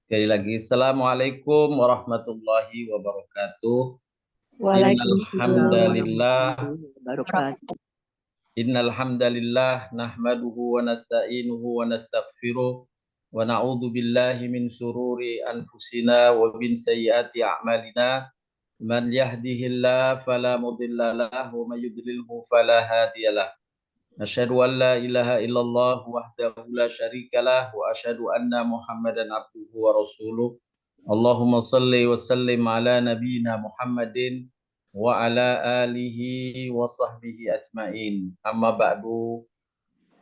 Sekali lagi, Assalamualaikum warahmatullahi wabarakatuh. Innal Waalaikumsalam hamdalillah, warahmatullahi wabarakatuh. innal hamdalillah nahmaduhu wa nasta'inuhu wa nastaghfiruh wa na'udzu billahi min syururi anfusina wa min sayyiati a'malina. Man yahdihillahu fala mudilla lahu wa may yudlilhu fala hadiyalah. Asyhadu an la ilaha illallah wahdahu la syarikalah wa asyhadu anna Muhammadan abduhu wa rasuluh. Allahumma salli wa sallim ala nabiyyina Muhammadin wa ala alihi wa sahbihi ajmain. Amma ba'du.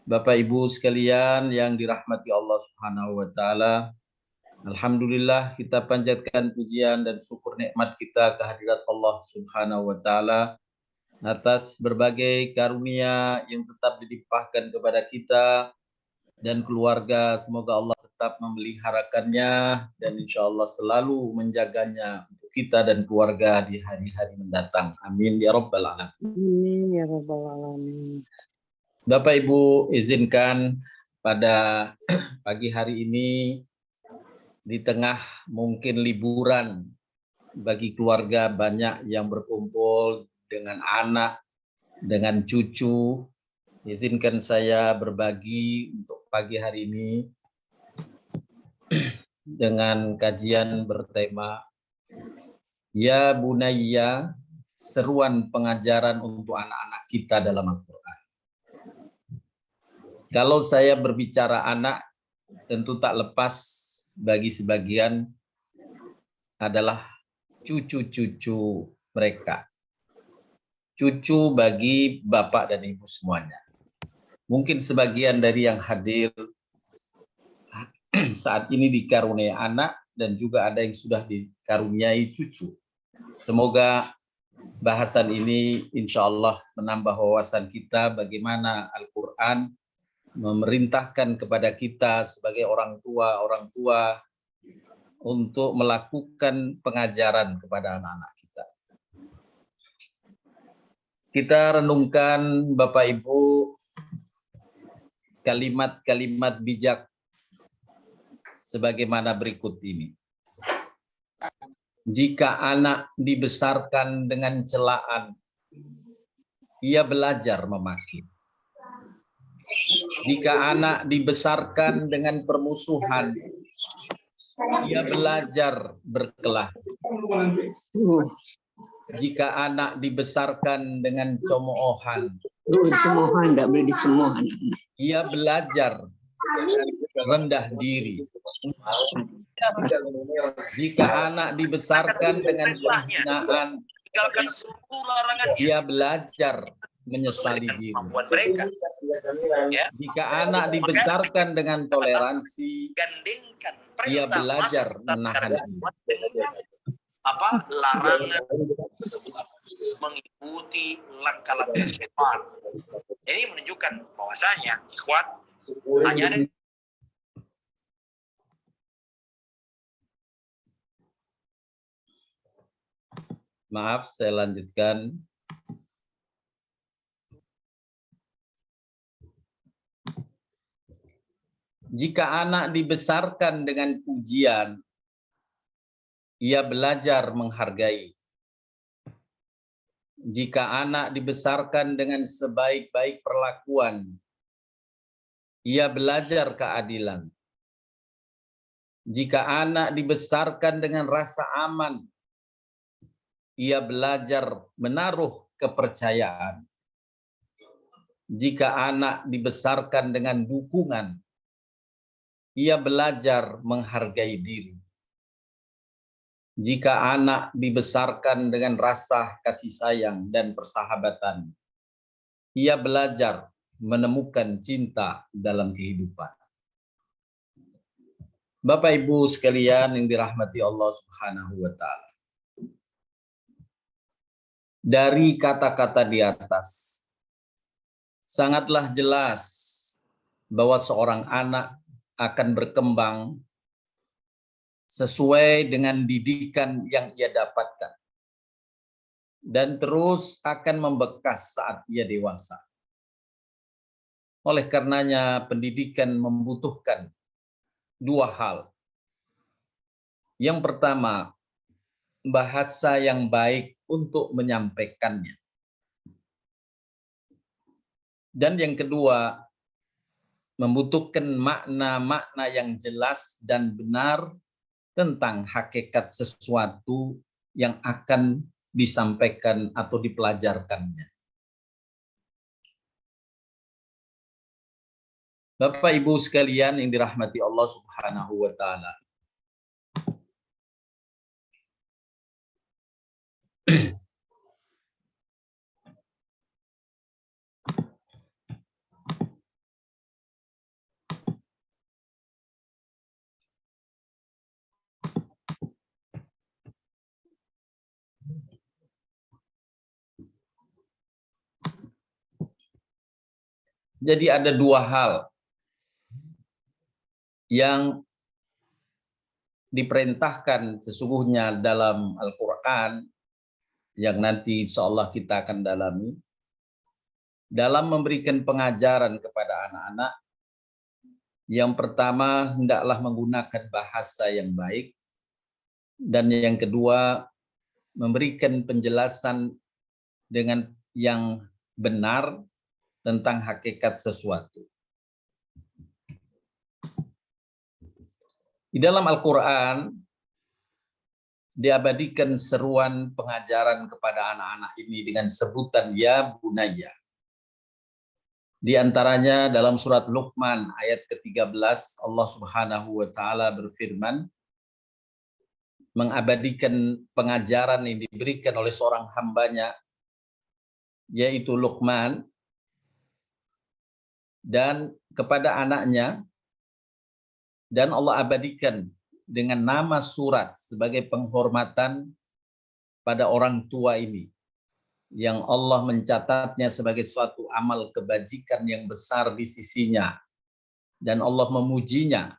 Bapak Ibu sekalian yang dirahmati Allah Subhanahu wa taala. Alhamdulillah kita panjatkan pujian dan syukur nikmat kita kehadirat Allah Subhanahu wa taala atas berbagai karunia yang tetap dilimpahkan kepada kita dan keluarga. Semoga Allah tetap memeliharakannya dan insya Allah selalu menjaganya untuk kita dan keluarga di hari-hari mendatang. Amin ya rabbal alamin. Amin ya rabbal alamin. Bapak Ibu, izinkan pada pagi hari ini di tengah mungkin liburan bagi keluarga banyak yang berkumpul dengan anak, dengan cucu. Izinkan saya berbagi untuk pagi hari ini dengan kajian bertema Ya Bunayya, seruan pengajaran untuk anak-anak kita dalam Al-Quran. Kalau saya berbicara anak, tentu tak lepas bagi sebagian adalah cucu-cucu mereka. Cucu bagi bapak dan ibu semuanya. Mungkin sebagian dari yang hadir saat ini dikaruniai anak dan juga ada yang sudah dikaruniai cucu. Semoga bahasan ini insya Allah menambah wawasan kita bagaimana Al-Quran memerintahkan kepada kita sebagai orang tua untuk melakukan pengajaran kepada anak-anak kita. Kita renungkan Bapak Ibu kalimat-kalimat bijak sebagaimana berikut ini. Jika anak dibesarkan dengan celaan, ia belajar memaki. Jika anak dibesarkan dengan permusuhan, ia belajar berkelahi. Jika anak dibesarkan dengan cemoohan, ia belajar rendah diri. Jika anak dibesarkan dengan penghinaan, ia belajar menyesali diri. Jika anak dibesarkan dengan toleransi, ia belajar menahan diri. Larangan mengikuti langkah-langkah syaitan. Ini menunjukkan bahwasanya ikhwan hanya ada Maaf, saya lanjutkan. Jika anak dibesarkan dengan pujian, ia belajar menghargai. Jika anak dibesarkan dengan sebaik-baik perlakuan, ia belajar keadilan. Jika anak dibesarkan dengan rasa aman, ia belajar menaruh kepercayaan. Jika anak dibesarkan dengan dukungan, ia belajar menghargai diri. Jika anak dibesarkan dengan rasa kasih sayang dan persahabatan, ia belajar menemukan cinta dalam kehidupan. Bapak Ibu sekalian yang dirahmati Allah Subhanahu wa taala. Dari kata-kata di atas, sangatlah jelas bahwa seorang anak akan berkembang sesuai dengan didikan yang ia dapatkan dan terus akan membekas saat ia dewasa. Oleh karenanya pendidikan membutuhkan dua hal. Yang pertama, bahasa yang baik untuk menyampaikannya. Dan yang kedua, membutuhkan makna-makna yang jelas dan benar tentang hakikat sesuatu yang akan disampaikan atau dipelajarkannya. Bapak Ibu sekalian yang dirahmati Allah Subhanahu wa taala. Jadi ada dua hal yang diperintahkan sesungguhnya dalam Al-Quran yang nanti insyaallah kita akan dalami dalam memberikan pengajaran kepada anak-anak. Yang pertama, hendaklah menggunakan bahasa yang baik, dan yang kedua, memberikan penjelasan dengan yang benar tentang hakikat sesuatu. Di dalam Al-Quran diabadikan seruan pengajaran kepada anak-anak ini dengan sebutan ya bunayya. Di antaranya dalam surat Luqman ayat ke-13 Allah Subhanahu wa taala berfirman mengabadikan pengajaran yang diberikan oleh seorang hambanya yaitu Luqman dan kepada anaknya, dan Allah abadikan dengan nama surat sebagai penghormatan pada orang tua ini yang Allah mencatatnya sebagai suatu amal kebajikan yang besar di sisinya, dan Allah memujinya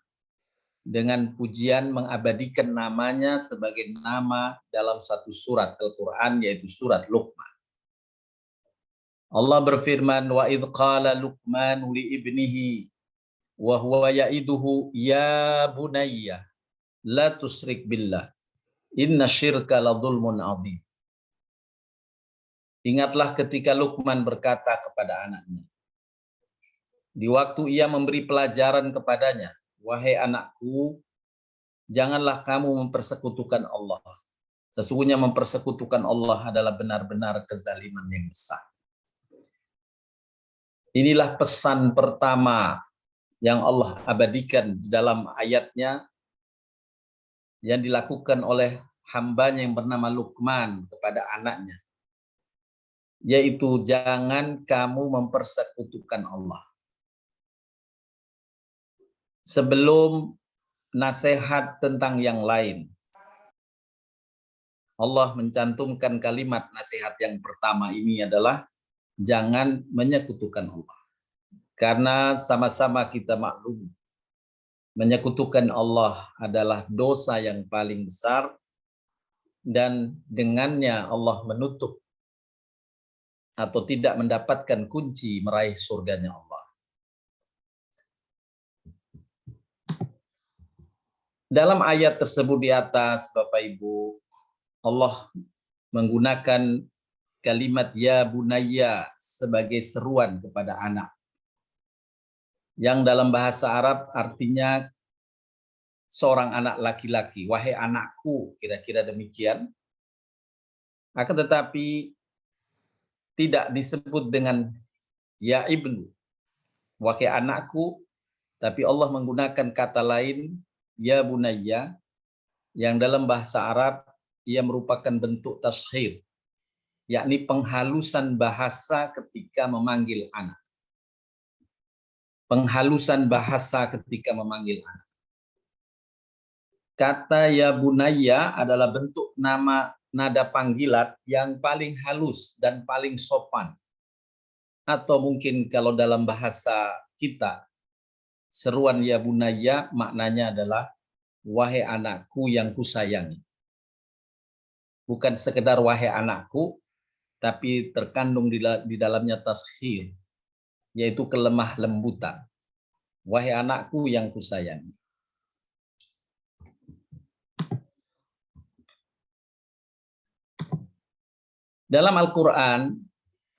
dengan pujian mengabadikan namanya sebagai nama dalam satu surat Al-Quran yaitu surat Luqman. Allah berfirman, wa idh qala Luqman li ibnihi wa huwa ya'iduhu ya bunayya la tusyrik billah inna syirka la dzulmun adzim. Ingatlah ketika Luqman berkata kepada anaknya di waktu ia memberi pelajaran kepadanya, wahai anakku, janganlah kamu mempersekutukan Allah. Sesungguhnya mempersekutukan Allah adalah benar-benar kezaliman yang besar. Inilah pesan pertama yang Allah abadikan dalam ayatnya yang dilakukan oleh hambanya yang bernama Luqman kepada anaknya, yaitu jangan kamu mempersekutukan Allah. Sebelum nasihat tentang yang lain, Allah mencantumkan kalimat nasihat yang pertama ini adalah jangan menyekutukan Allah. Karena sama-sama kita maklum, menyekutukan Allah adalah dosa yang paling besar dan dengannya Allah menutup atau tidak mendapatkan kunci meraih surganya Allah. Dalam ayat tersebut di atas, Bapak Ibu, Allah menggunakan kalimat ya bunayya sebagai seruan kepada anak, yang dalam bahasa Arab artinya seorang anak laki-laki, wahai anakku, kira-kira demikian. Akan tetapi tidak disebut dengan ya ibnu, wahai anakku, tapi Allah menggunakan kata lain ya bunayya, yang dalam bahasa Arab ia merupakan bentuk tashkhir, yakni penghalusan bahasa ketika memanggil anak. Penghalusan bahasa ketika memanggil anak. Kata ya bunayya adalah bentuk nama nada panggilan yang paling halus dan paling sopan. Atau mungkin kalau dalam bahasa kita, seruan ya bunayya maknanya adalah wahai anakku yang kusayangi. Bukan sekedar wahai anakku, tapi terkandung di dalamnya tashkhir, yaitu kelemah lembutan. Wahai anakku yang kusayangi. Dalam Al-Quran,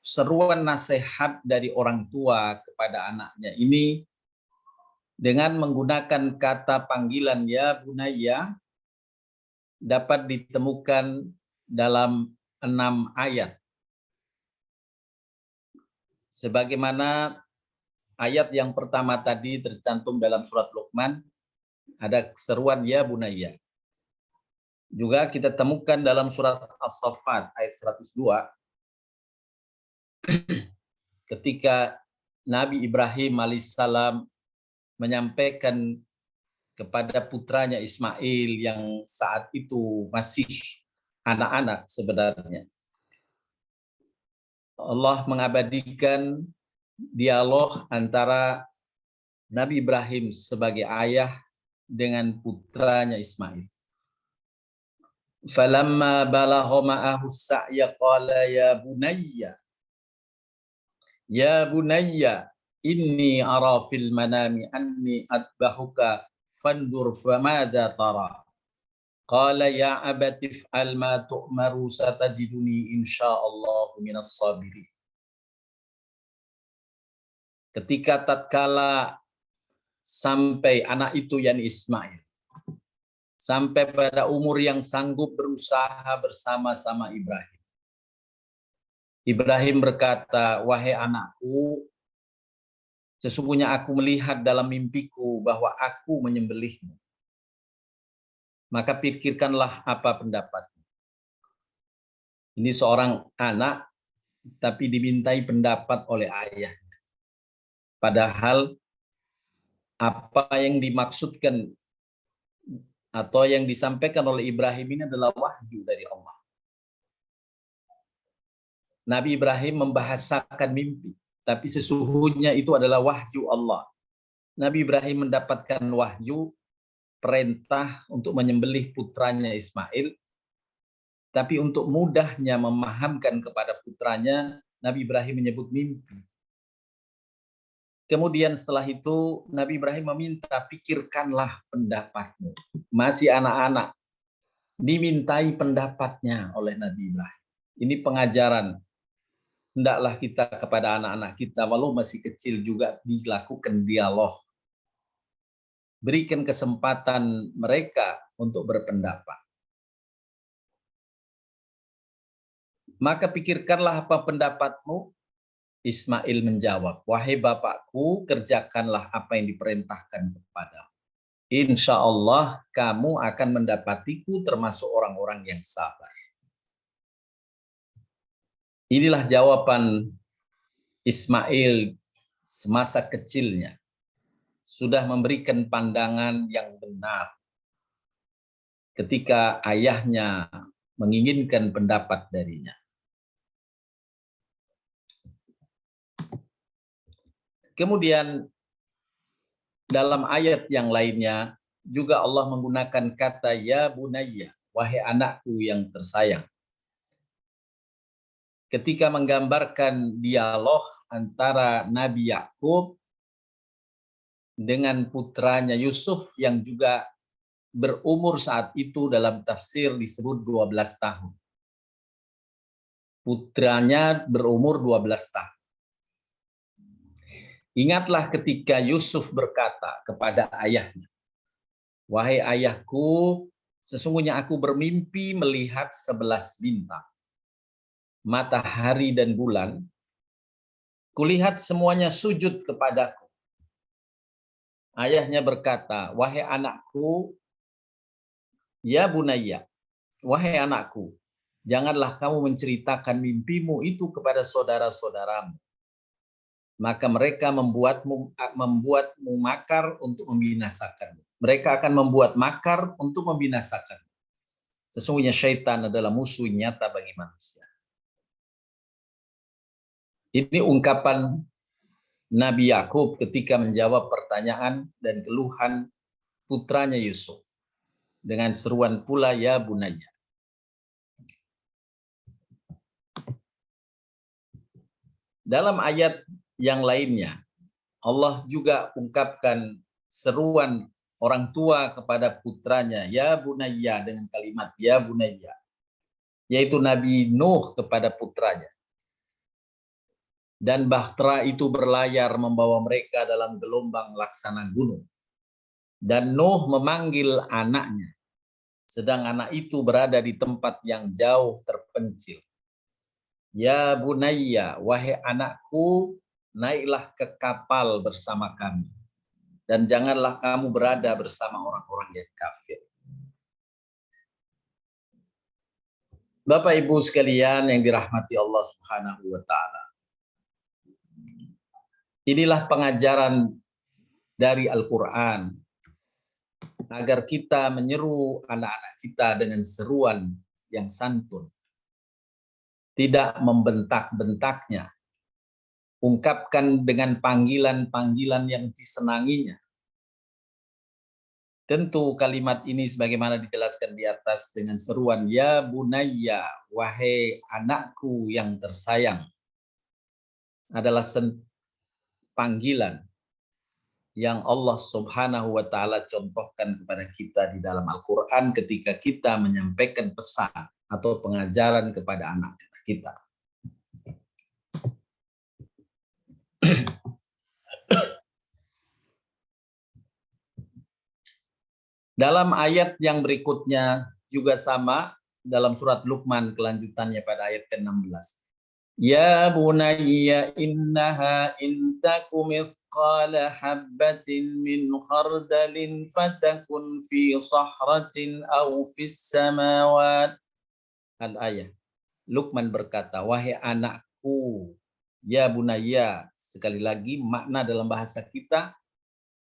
seruan nasihat dari orang tua kepada anaknya ini dengan menggunakan kata panggilan ya bunayya dapat ditemukan dalam 6 ayat. Sebagaimana ayat yang pertama tadi tercantum dalam surat Luqman, ada seruan ya bunayya. Juga kita temukan dalam surat As-Saffat ayat 102, ketika Nabi Ibrahim alaihissalam menyampaikan kepada putranya Ismail yang saat itu masih anak-anak sebenarnya. Allah mengabadikan dialog antara Nabi Ibrahim sebagai ayah dengan putranya Ismail. Falamma balagha ma'ahu as-sa'ya qala ya bunayya inni ara fil manami anni atbahuka fandur famada tara. Qala ya abati if'al ma tu'maru satajiduni insyaallahu minas sabirin. Ketika tatkala sampai anak itu yakni Ismail sampai pada umur yang sanggup berusaha bersama-sama Ibrahim. Ibrahim berkata, wahai anakku, sesungguhnya aku melihat dalam mimpiku bahwa aku menyembelihmu. Maka pikirkanlah apa pendapatmu. Ini seorang anak, tapi dimintai pendapat oleh ayahnya. Padahal apa yang dimaksudkan atau yang disampaikan oleh Ibrahim ini adalah wahyu dari Allah. Nabi Ibrahim membahasakan mimpi, tapi sesungguhnya itu adalah wahyu Allah. Nabi Ibrahim mendapatkan wahyu perintah untuk menyembelih putranya Ismail, tapi untuk mudahnya memahamkan kepada putranya, Nabi Ibrahim menyebut mimpi. Kemudian setelah itu Nabi Ibrahim meminta, pikirkanlah pendapatmu. Masih anak-anak, dimintai pendapatnya oleh Nabi Ibrahim. Ini pengajaran. Hendaklah kita kepada anak-anak kita, walau masih kecil juga dilakukan dialog. Berikan kesempatan mereka untuk berpendapat. Maka pikirkanlah apa pendapatmu. Ismail menjawab, wahai bapakku, kerjakanlah apa yang diperintahkan kepadamu. Insya Allah kamu akan mendapatiku termasuk orang-orang yang sabar. Inilah jawaban Ismail semasa kecilnya. Sudah memberikan pandangan yang benar. Ketika ayahnya menginginkan pendapat darinya. Kemudian dalam ayat yang lainnya juga Allah menggunakan kata ya bunayya, wahai anakku yang tersayang. Ketika menggambarkan dialog antara Nabi Yakub dengan putranya Yusuf yang juga berumur saat itu dalam tafsir disebut 12 tahun. Putranya berumur 12 tahun. Ingatlah ketika Yusuf berkata kepada ayahnya, wahai ayahku, sesungguhnya aku bermimpi melihat 11 bintang, matahari dan bulan, kulihat semuanya sujud kepadaku. Ayahnya berkata, wahai anakku, ya bunayya, wahai anakku, janganlah kamu menceritakan mimpimu itu kepada saudara-saudaramu. Maka mereka membuatmu makar untuk membinasakanmu. Mereka akan membuat makar untuk membinasakanmu. Sesungguhnya syaitan adalah musuh nyata bagi manusia. Ini ungkapan Nabi Yakub ketika menjawab pertanyaan dan keluhan putranya Yusuf. Dengan seruan pula ya bunayya. Dalam ayat yang lainnya, Allah juga ungkapkan seruan orang tua kepada putranya, ya bunayya, dengan kalimat ya bunayya. yaitu Nabi Nuh kepada putranya. Dan bahtera itu berlayar membawa mereka dalam gelombang laksana gunung. Dan Nuh memanggil anaknya, sedang anak itu berada di tempat yang jauh terpencil. Ya bunayya, wahai anakku, naiklah ke kapal bersama kami. Dan janganlah kamu berada bersama orang-orang yang kafir. Bapak Ibu sekalian yang dirahmati Allah Subhanahu wa taala. Inilah pengajaran dari Al-Qur'an agar kita menyeru anak-anak kita dengan seruan yang santun. Tidak membentak-bentaknya. Ungkapkan dengan panggilan-panggilan yang disenanginya. Tentu kalimat ini sebagaimana dijelaskan di atas dengan seruan ya bunayya, wahai anakku yang tersayang, adalah panggilan yang Allah Subhanahu wa taala contohkan kepada kita di dalam Al-Qur'an ketika kita menyampaikan pesan atau pengajaran kepada anak kita. Dalam ayat yang berikutnya juga sama dalam surat Luqman kelanjutannya pada ayat ke-16. Ya bunayya innaha in taku mithqala habbatin min khardalin fatakun fi sahratin aw fis samawat. Al-ayat. Luqman berkata, wahai anakku, ya bunayya, sekali lagi makna dalam bahasa kita,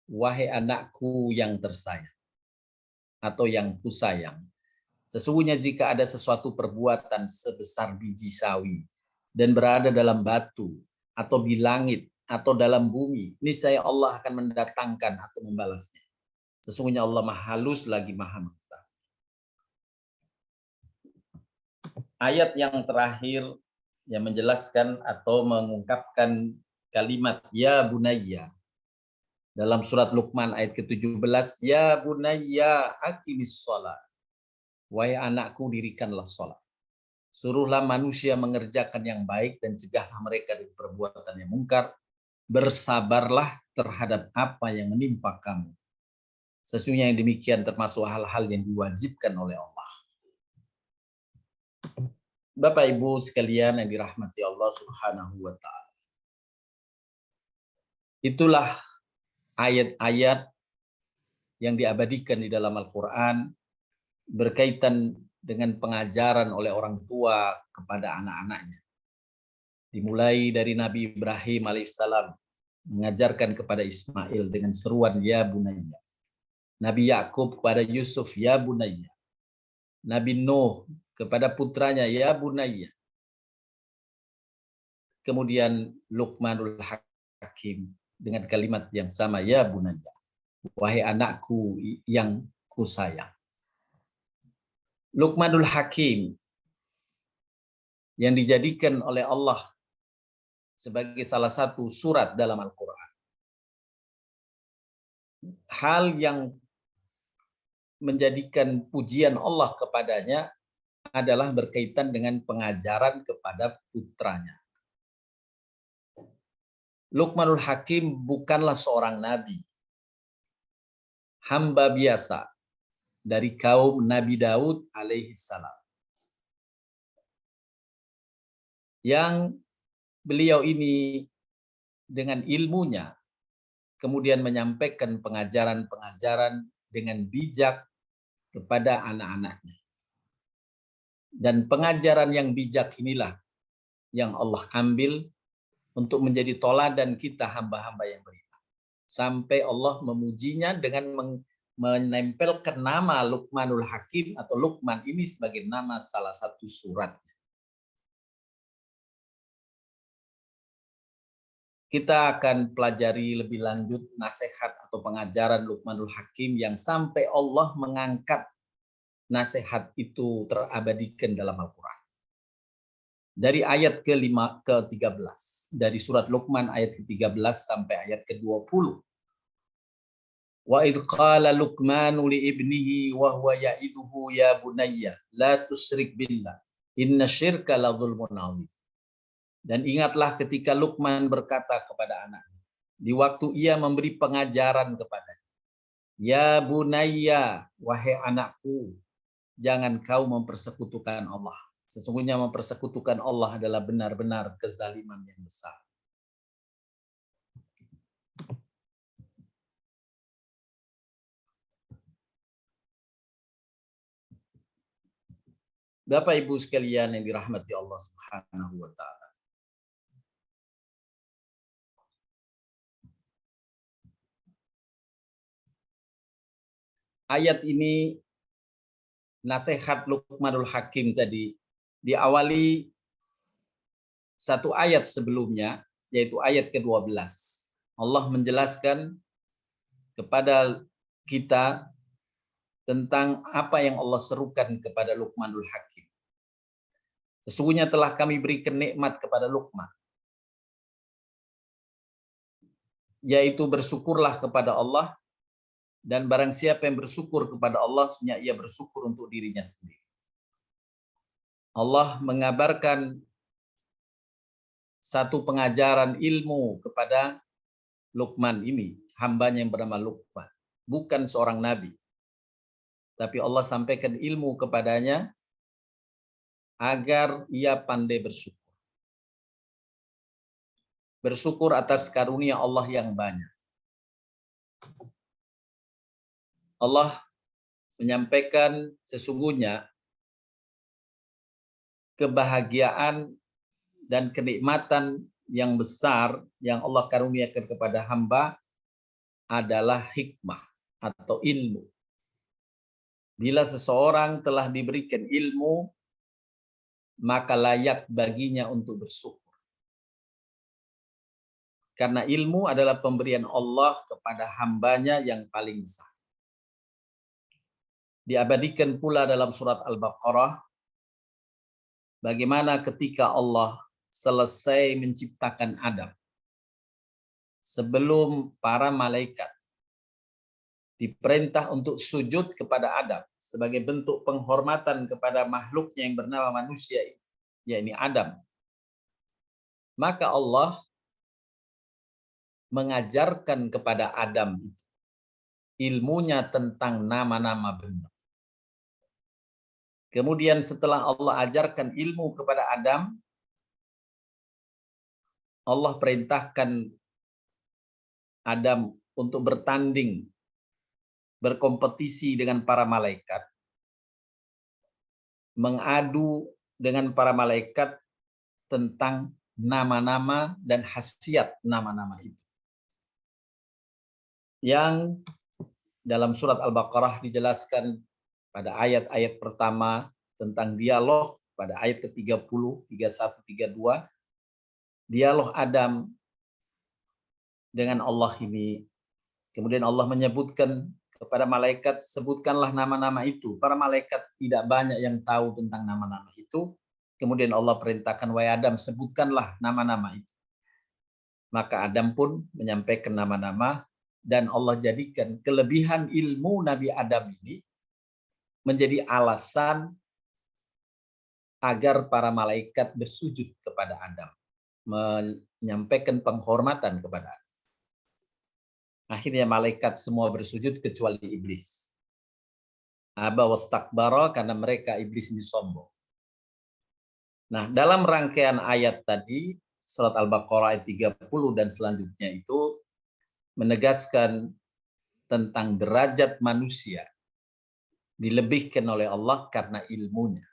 wahai anakku yang tersayang atau yang kusayang. Sesungguhnya jika ada sesuatu perbuatan sebesar biji sawi dan berada dalam batu atau di langit atau dalam bumi, niscaya Allah akan mendatangkan atau membalasnya. Sesungguhnya Allah Maha Halus lagi Maha Mengetahui. Ayat yang terakhir yang menjelaskan atau mengungkapkan kalimat ya bunayya dalam surat Luqman ayat ke-17, ya bunayya aqimis shalah, wahai anakku dirikanlah salat. Suruhlah manusia mengerjakan yang baik dan cegahlah mereka dari perbuatan yang mungkar. Bersabarlah terhadap apa yang menimpa kamu. Sesungguhnya yang demikian termasuk hal-hal yang diwajibkan oleh Allah. Bapak Ibu sekalian yang dirahmati Allah Subhanahu wa taala. Itulah ayat-ayat yang diabadikan di dalam Al-Qur'an berkaitan dengan pengajaran oleh orang tua kepada anak-anaknya. Dimulai dari Nabi Ibrahim alaihissalam mengajarkan kepada Ismail dengan seruan ya bunayya. Nabi Yakub kepada Yusuf ya bunayya. Nabi Nuh kepada putranya ya bunayya. Kemudian Luqmanul Hakim dengan kalimat yang sama ya bunayya. Wahai anakku yang kusayang. Luqmanul Hakim yang dijadikan oleh Allah sebagai salah satu surat dalam Al-Quran. Hal yang menjadikan pujian Allah kepadanya adalah berkaitan dengan pengajaran kepada putranya. Luqmanul Hakim bukanlah seorang nabi. Hamba biasa dari kaum Nabi Daud alaihissalam. Yang beliau ini dengan ilmunya kemudian menyampaikan pengajaran-pengajaran dengan bijak kepada anak-anaknya. Dan pengajaran yang bijak inilah yang Allah ambil untuk menjadi toladan kita hamba-hamba yang beriman. Sampai Allah memujinya dengan menempelkan nama Luqmanul Hakim atau Luqman ini sebagai nama salah satu surat. Kita akan pelajari lebih lanjut nasihat atau pengajaran Luqmanul Hakim yang sampai Allah mengangkat nasihat itu terabadikan dalam Al-Quran. Dari ayat ke-13, dari surat Luqman ayat ke-13 sampai ayat ke-20. Wa idh qala Luqmanu li ibnihi wa huwa ya'iduhu ya bunayya la tusyrik billah Inna syirka la dzulmun adzim. Dan ingatlah ketika Luqman berkata kepada anaknya, di waktu ia memberi pengajaran kepadanya, ya bunayya, wahai anakku, jangan kau mempersekutukan Allah. Sesungguhnya mempersekutukan Allah adalah benar-benar kezaliman yang besar. Bapak Ibu sekalian yang dirahmati Allah Subhanahu wa taala. Ayat ini, nasihat Luqmanul Hakim tadi, diawali satu ayat sebelumnya, yaitu ayat ke-12. Allah menjelaskan kepada kita tentang apa yang Allah serukan kepada Luqmanul Hakim. Sesungguhnya telah kami berikan nikmat kepada Luqman, yaitu bersyukurlah kepada Allah, dan barang siapa yang bersyukur kepada Allah, sesungguhnya ia bersyukur untuk dirinya sendiri. Allah mengabarkan satu pengajaran ilmu kepada Luqman ini, hambanya yang bernama Luqman, bukan seorang nabi. Tapi Allah sampaikan ilmu kepadanya agar ia pandai bersyukur. Bersyukur atas karunia Allah yang banyak. Allah menyampaikan sesungguhnya kebahagiaan dan kenikmatan yang besar yang Allah karuniakan kepada hamba adalah hikmah atau ilmu. Bila seseorang telah diberikan ilmu, maka layak baginya untuk bersyukur. Karena ilmu adalah pemberian Allah kepada hambanya yang paling besar. Diabadikan pula dalam surat Al-Baqarah, bagaimana ketika Allah selesai menciptakan Adam, sebelum para malaikat diperintah untuk sujud kepada Adam sebagai bentuk penghormatan kepada makhluknya yang bernama manusia, yakni Adam. Maka Allah mengajarkan kepada Adam ilmunya tentang nama-nama benda. Kemudian setelah Allah ajarkan ilmu kepada Adam, Allah perintahkan Adam untuk bertanding, berkompetisi dengan para malaikat, mengadu dengan para malaikat tentang nama-nama dan khasiat nama-nama itu. Yang dalam surat Al-Baqarah dijelaskan pada ayat-ayat pertama tentang dialog, pada ayat ke-30, 31, 32, dialog Adam dengan Allah ini. Kemudian Allah menyebutkan kepada malaikat, sebutkanlah nama-nama itu. Para malaikat tidak banyak yang tahu tentang nama-nama itu. Kemudian Allah perintahkan, wahai Adam, sebutkanlah nama-nama itu. Maka Adam pun menyampaikan nama-nama, dan Allah jadikan kelebihan ilmu Nabi Adam ini menjadi alasan agar para malaikat bersujud kepada Adam, menyampaikan penghormatan kepada Adam. Akhirnya malaikat semua bersujud kecuali iblis. Aba wastakbara, karena mereka iblis ini sombong. Nah, dalam rangkaian ayat tadi, surat Al-Baqarah ayat 30 dan selanjutnya itu menegaskan tentang derajat manusia dilebihkan oleh Allah karena ilmunya.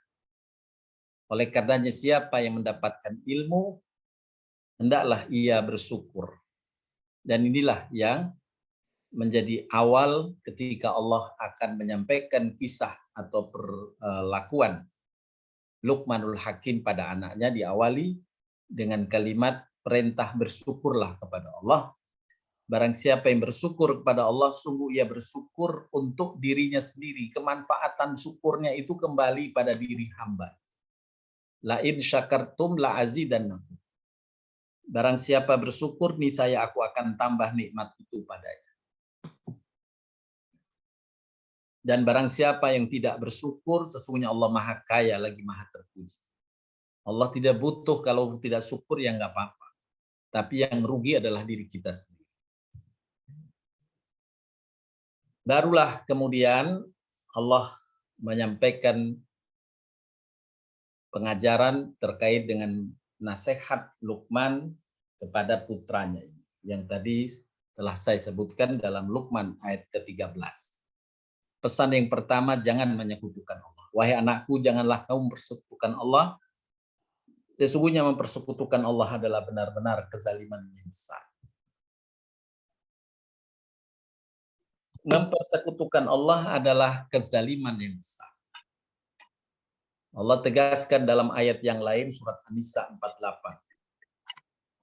Oleh karenanya siapa yang mendapatkan ilmu, hendaklah ia bersyukur. Dan inilah yang menjadi awal ketika Allah akan menyampaikan kisah atau perlakuan Luqmanul Hakim pada anaknya, diawali dengan kalimat perintah bersyukurlah kepada Allah. Barang siapa yang bersyukur kepada Allah, sungguh ia bersyukur untuk dirinya sendiri. Kemanfaatan syukurnya itu kembali pada diri hamba. La in syakartum la azidannakum. Barang siapa bersyukur, niscaya aku akan tambah nikmat itu padanya. Dan barang siapa yang tidak bersyukur, sesungguhnya Allah Maha Kaya lagi Maha Terpuji. Allah tidak butuh, kalau tidak syukur ya nggak apa-apa. Tapi yang rugi adalah diri kita sendiri. Barulah kemudian Allah menyampaikan pengajaran terkait dengan nasihat Luqman kepada putranya yang tadi telah saya sebutkan dalam Luqman ayat ke-13. Pesan yang pertama, jangan menyekutukan Allah. Wahai anakku, janganlah kamu mempersekutukan Allah. Sesungguhnya mempersekutukan Allah adalah benar-benar kezaliman yang besar. Mempersekutukan Allah adalah kezaliman yang besar. Allah tegaskan dalam ayat yang lain, surat An-Nisa 48.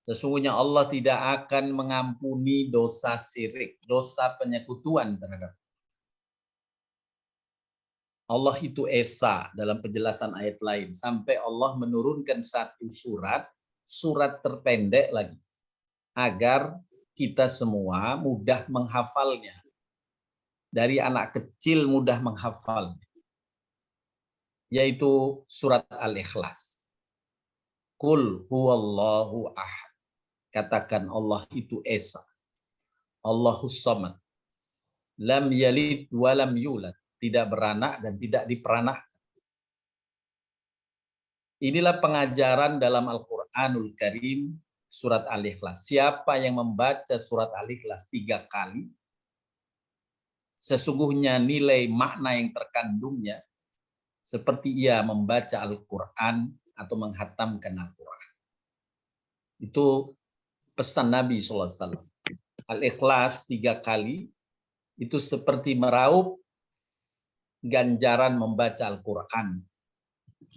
Sesungguhnya Allah tidak akan mengampuni dosa syirik, dosa penyekutuan terhadap Allah. Itu esa dalam penjelasan ayat lain. Sampai Allah menurunkan satu surat terpendek lagi. Agar kita semua mudah menghafalnya. Dari anak kecil mudah menghafalnya. Yaitu surat Al-Ikhlas. Qul huwallahu ahad. Katakan Allah itu esa. Allahus samad. Lam yalid walam yulad. Tidak beranak dan tidak diperanakkan. Inilah pengajaran dalam Al-Quranul Karim surat Al-Ikhlas. Siapa yang membaca surat Al-Ikhlas 3 kali, sesungguhnya nilai makna yang terkandungnya seperti ia membaca Al-Quran atau menghatamkan Al-Quran. Itu pesan Nabi SAW. Al-Ikhlas 3 kali itu seperti meraup ganjaran membaca Al-Quran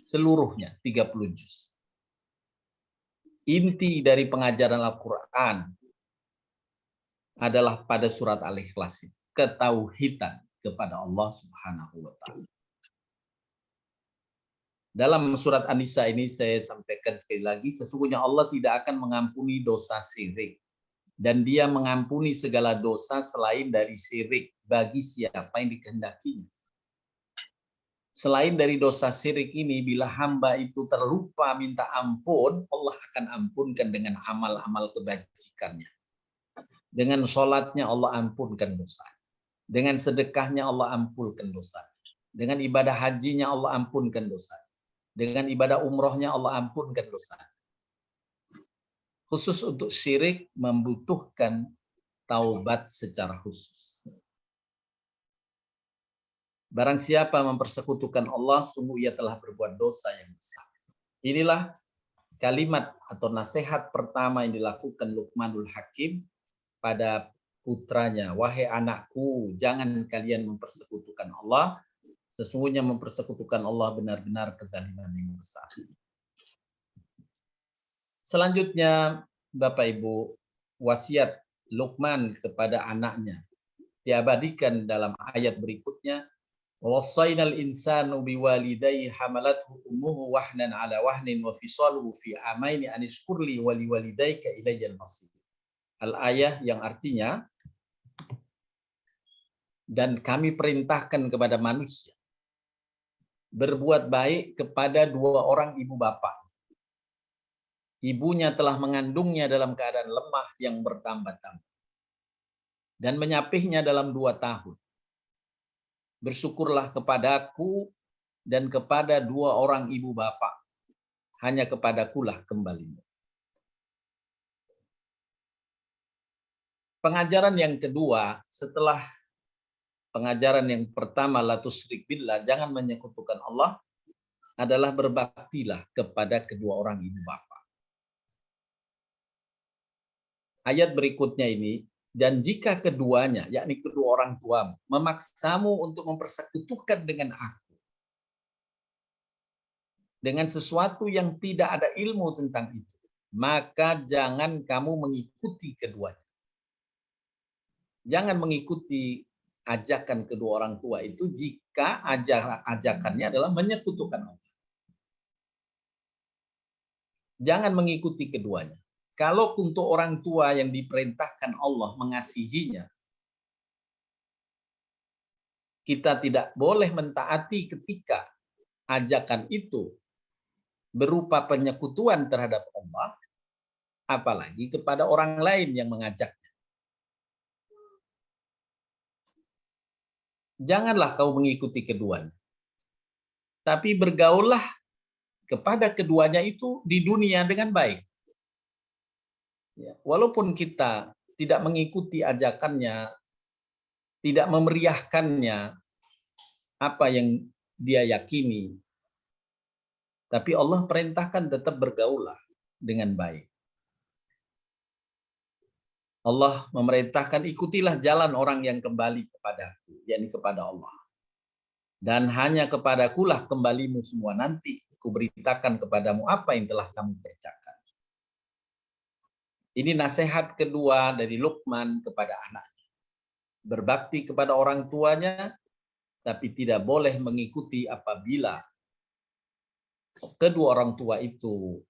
seluruhnya 30 juz. Inti dari pengajaran Al-Quran adalah pada surat Al-Ikhlas, ketauhidan kepada Allah Subhanahu wa taala. Dalam surat An-Nisa ini saya sampaikan sekali lagi, sesungguhnya Allah tidak akan mengampuni dosa syirik dan Dia mengampuni segala dosa selain dari syirik bagi siapa yang dikehendakinya. Selain dari dosa syirik ini, bila hamba itu terlupa minta ampun, Allah akan ampunkan dengan amal-amal kebajikannya. Dengan sholatnya Allah ampunkan dosa. Dengan sedekahnya Allah ampunkan dosa. Dengan ibadah hajinya Allah ampunkan dosa. Dengan ibadah umrohnya Allah ampunkan dosa. Khusus untuk syirik membutuhkan taubat secara khusus. Barang siapa mempersekutukan Allah, sungguh ia telah berbuat dosa yang besar. Inilah kalimat atau nasihat pertama yang dilakukan Luqmanul Hakim pada putranya. Wahai anakku, jangan kalian mempersekutukan Allah. Sesungguhnya mempersekutukan Allah benar-benar kezaliman yang besar. Selanjutnya, Bapak Ibu, wasiat Luqman kepada anaknya diabadikan dalam ayat berikutnya. Wasainal insanu biwalidayhi hamalathu ummuhu wahnan ala wahnin wa fisaluhu fi amaini anishkurli wali walidayka ilayyal masir. Al-ayah yang artinya, dan kami perintahkan kepada manusia berbuat baik kepada 2 orang ibu bapa. Ibunya telah mengandungnya dalam keadaan lemah yang bertambah-tambah dan menyapihnya dalam 2 tahun. Bersyukurlah kepadaku dan kepada 2 orang ibu bapa. Hanya kepadakulah kembalimu. Pengajaran yang kedua, setelah pengajaran yang pertama, la tusyrik billah, jangan menyekutukan Allah, adalah berbaktilah kepada kedua orang ibu bapa. Ayat berikutnya ini, dan jika keduanya, yakni kedua orang tuamu, memaksamu untuk mempersekutukan dengan aku, dengan sesuatu yang tidak ada ilmu tentang itu, maka jangan kamu mengikuti keduanya. Jangan mengikuti ajakan kedua orang tua itu jika ajakannya adalah menyekutukan Allah. Jangan mengikuti keduanya. Kalau untuk orang tua yang diperintahkan Allah mengasihinya, kita tidak boleh mentaati ketika ajakan itu berupa penyekutuan terhadap Allah, apalagi kepada orang lain yang mengajak. Janganlah kau mengikuti keduanya. Tapi bergaullah kepada keduanya itu di dunia dengan baik. Ya, walaupun kita tidak mengikuti ajakannya, tidak memeriahkannya apa yang dia yakini, tapi Allah perintahkan tetap bergaullah dengan baik. Allah memerintahkan ikutilah jalan orang yang kembali kepadaku, yakni kepada Allah. Dan hanya kepadakulah kembalimu semua nanti. Kuberitakan kepadamu apa yang telah kamu kerjakan. Ini nasihat kedua dari Luqman kepada anaknya. Berbakti kepada orang tuanya, tapi tidak boleh mengikuti apabila kedua orang tua itu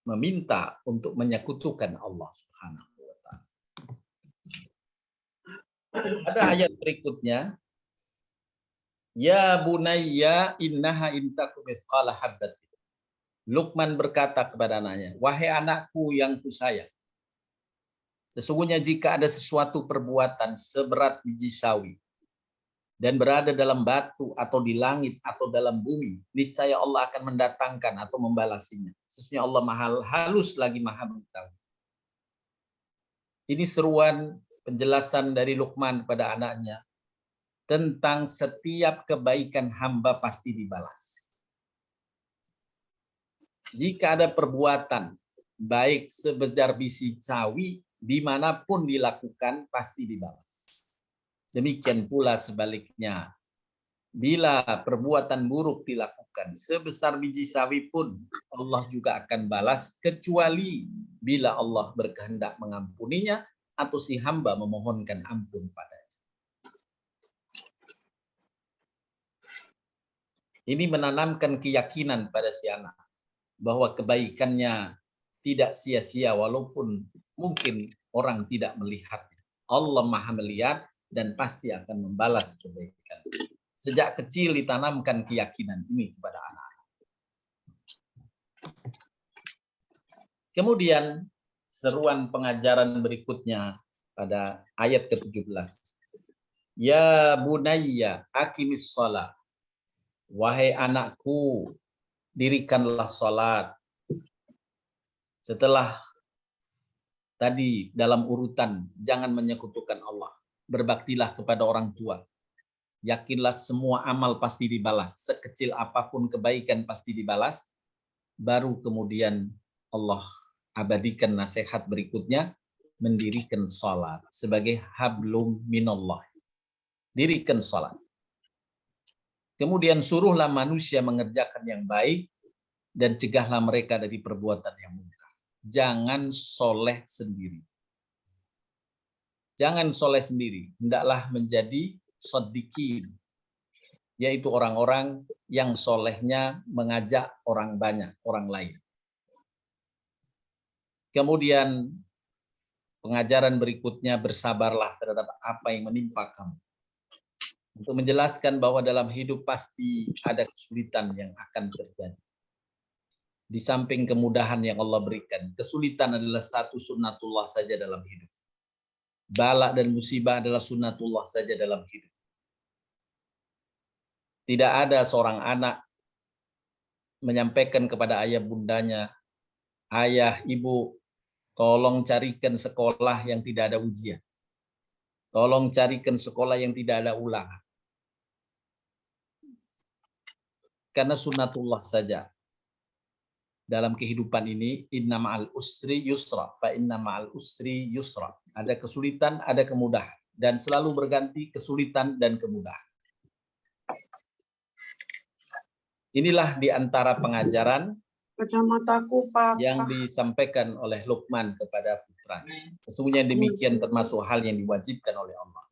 meminta untuk menyekutukan Allah Subhanahu wa Ta'ala. Ada ayat berikutnya, ya bunayya innaha intaku mithqala habbat. Luqman berkata kepada anaknya, wahai anakku yang kusayang, sesungguhnya jika ada sesuatu perbuatan seberat biji sawi dan berada dalam batu atau di langit atau dalam bumi, niscaya Allah akan mendatangkan atau membalasinya. Sesungguhnya Allah maha halus lagi maha mengetahui. Ini seruan penjelasan dari Luqman kepada anaknya tentang setiap kebaikan hamba pasti dibalas. Jika ada perbuatan baik sebesar biji sawi, dimanapun dilakukan pasti dibalas. Demikian pula sebaliknya, bila perbuatan buruk dilakukan sebesar biji sawi pun, Allah juga akan balas, kecuali bila Allah berkehendak mengampuninya atau si hamba memohonkan ampun padanya. Ini menanamkan keyakinan pada si anak bahwa kebaikannya tidak sia-sia walaupun mungkin orang tidak melihatnya. Allah Maha melihat dan pasti akan membalas kebaikan. Sejak kecil ditanamkan keyakinan ini kepada anak. Kemudian seruan pengajaran berikutnya pada ayat ke-17. Ya bunayya aqimis shalah. Wahai anakku, dirikanlah salat. Setelah tadi dalam urutan jangan menyekutukan Allah. Berbaktilah kepada orang tua. Yakinlah semua amal pasti dibalas. Sekecil apapun kebaikan pasti dibalas. Baru kemudian Allah abadikan nasihat berikutnya. Mendirikan salat sebagai hablum minallah. Dirikan salat. Kemudian suruhlah manusia mengerjakan yang baik dan cegahlah mereka dari perbuatan yang munkar. Jangan soleh sendiri. Jangan soleh sendiri. Hendaklah menjadi shodiqin, yaitu orang-orang yang solehnya mengajak orang banyak, orang lain. Kemudian pengajaran berikutnya, bersabarlah terhadap apa yang menimpa kamu. Untuk menjelaskan bahwa dalam hidup pasti ada kesulitan yang akan terjadi. Di samping kemudahan yang Allah berikan, kesulitan adalah satu sunnatullah saja dalam hidup. Bala dan musibah adalah sunnatullah saja dalam hidup. Tidak ada seorang anak menyampaikan kepada ayah bundanya, ayah, ibu, tolong carikan sekolah yang tidak ada ujian. Tolong carikan sekolah yang tidak ada ulangan. Karena sunnatullah saja. Dalam kehidupan ini, inna ma'al usri yusra, fa inna ma'al usri yusra. Ada kesulitan, ada kemudahan. Dan selalu berganti kesulitan dan kemudahan. Inilah di antara pengajaran Kacamataku, Pak. yang disampaikan oleh Luqman kepada putranya. Sesungguhnya demikian termasuk hal yang diwajibkan oleh Allah.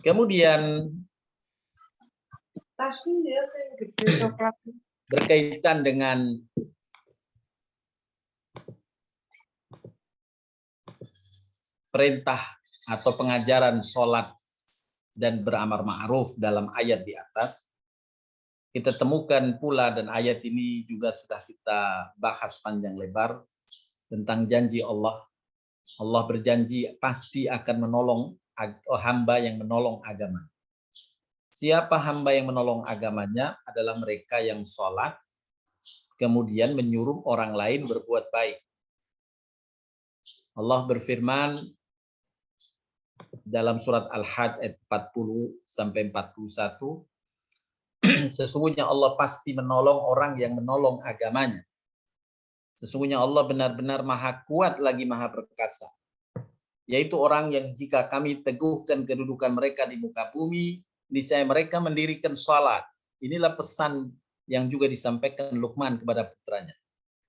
Kemudian berkaitan dengan perintah atau pengajaran sholat dan beramar ma'ruf dalam ayat di atas, Kita temukan pula, dan ayat ini juga sudah kita bahas panjang lebar, tentang janji Allah. Allah berjanji pasti akan menolong hamba yang menolong agama. Siapa hamba yang menolong agamanya adalah mereka yang sholat, kemudian menyuruh orang lain berbuat baik. Allah berfirman dalam surat Al-Hajj ayat 40 sampai 41, sesungguhnya Allah pasti menolong orang yang menolong agamanya. Sesungguhnya Allah benar-benar maha kuat lagi maha perkasa. Yaitu orang yang jika kami teguhkan kedudukan mereka di muka bumi, niscaya mereka mendirikan salat. Inilah pesan yang juga disampaikan Luqman kepada putranya.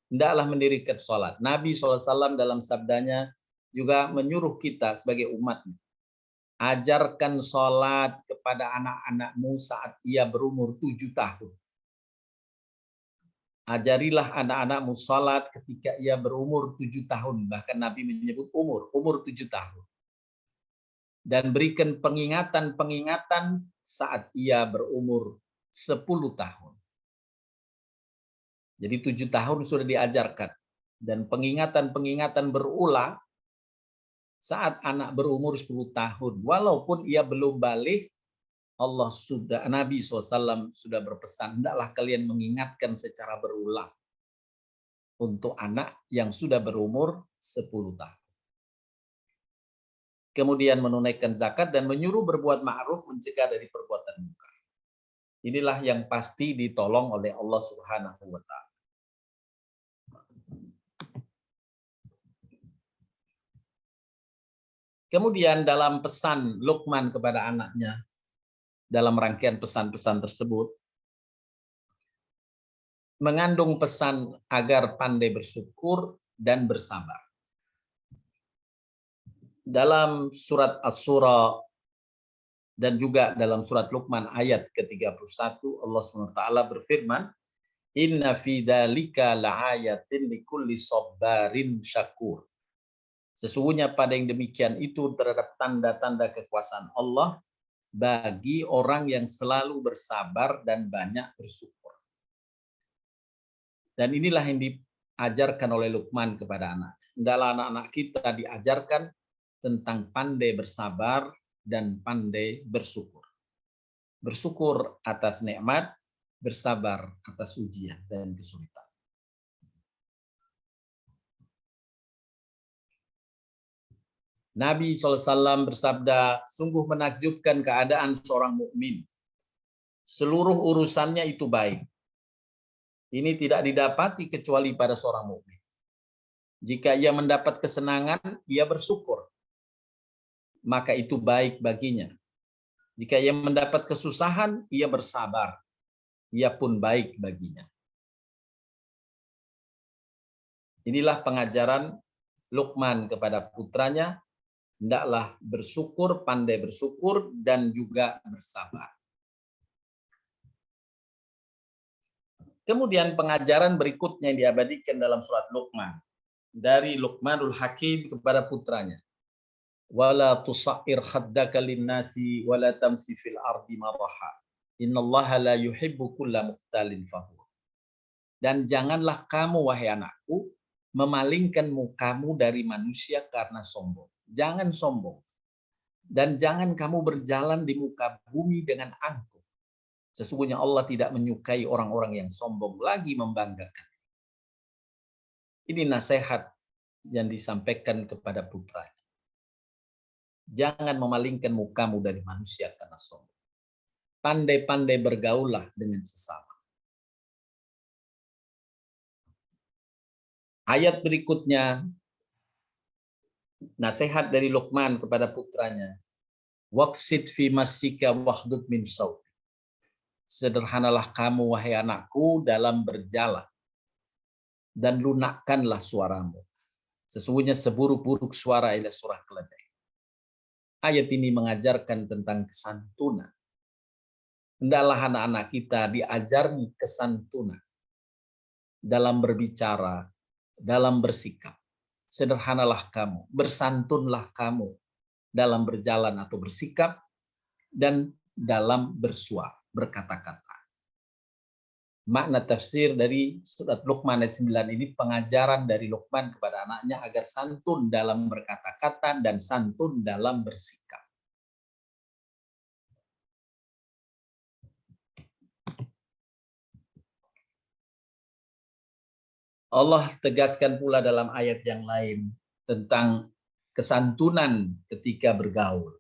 Hendaklah mendirikan salat. Nabi SAW dalam sabdanya juga menyuruh kita sebagai umatnya. Ajarkan salat kepada anak-anakmu saat ia berumur 7 tahun. Ajarilah anak-anakmu salat ketika ia berumur 7 tahun. Bahkan Nabi menyebut umur 7 tahun. Dan berikan pengingatan-pengingatan saat ia berumur 10 tahun. Jadi 7 tahun sudah diajarkan. Dan pengingatan-pengingatan berulang saat anak berumur 10 tahun. Walaupun ia belum balik, Nabi SAW sudah berpesan, hendaklah kalian mengingatkan secara berulang untuk anak yang sudah berumur 10 tahun. Kemudian menunaikan zakat dan menyuruh berbuat ma'ruf, mencegah dari perbuatan munkar. Inilah yang pasti ditolong oleh Allah Subhanahu wa Ta'ala. Kemudian dalam pesan Luqman kepada anaknya, dalam rangkaian pesan-pesan tersebut, mengandung pesan agar pandai bersyukur dan bersabar. Dalam surat Asy-Syura dan juga dalam surat Luqman ayat ke-31, Allah SWT berfirman, Inna fi dzalika la'ayatin likulli sabarin syakur. Sesungguhnya pada yang demikian itu terhadap tanda-tanda kekuasaan Allah bagi orang yang selalu bersabar dan banyak bersyukur. Dan inilah yang diajarkan oleh Luqman kepada anak. Hendaklah anak-anak kita diajarkan tentang pandai bersabar dan pandai bersyukur. Bersyukur atas nikmat, bersabar atas ujian dan kesulitan. Nabi SAW bersabda, sungguh menakjubkan keadaan seorang mukmin. Seluruh urusannya itu baik. Ini tidak didapati kecuali pada seorang mukmin. Jika ia mendapat kesenangan, ia bersyukur. Maka itu baik baginya. Jika ia mendapat kesusahan, ia bersabar. Ia pun baik baginya. Inilah pengajaran Luqman kepada putranya, hendaklah bersyukur, pandai bersyukur, dan juga bersabar. Kemudian pengajaran berikutnya yang diabadikan dalam surat Luqman. Dari Luqmanul Hakim kepada putranya. Wala tusa'ir khaddaka linnasi wala tamsi fil ardi maraha. Innallaha la yuhibbu kulla mukhtalin fakhur. Dan janganlah kamu, wahai anakku, memalingkan mukamu dari manusia karena sombong. Jangan sombong. Dan jangan kamu berjalan di muka bumi dengan angkuh. Sesungguhnya Allah tidak menyukai orang-orang yang sombong lagi membanggakan. Ini nasihat yang disampaikan kepada putranya. Jangan memalingkan mukamu dari manusia karena sombong. Pandai-pandai bergaullah dengan sesama. Ayat berikutnya, nasihat dari Luqman kepada putranya. Waqsid fi masjika wahdud min sawt. Sederhanalah kamu, wahai anakku, dalam berjalan. Dan lunakkanlah suaramu. Sesungguhnya seburuk-buruk suara ialah suara keledai. Ayat ini mengajarkan tentang kesantunan. Hendaklah anak-anak kita diajari kesantunan. Dalam berbicara, dalam bersikap. Sederhanalah kamu, bersantunlah kamu dalam berjalan atau bersikap, dan dalam bersuara, berkata-kata. makna tafsir dari surat Luqman ayat 9 ini pengajaran dari Luqman kepada anaknya agar santun dalam berkata-kata dan santun dalam bersikap. Allah tegaskan pula dalam ayat yang lain tentang kesantunan ketika bergaul.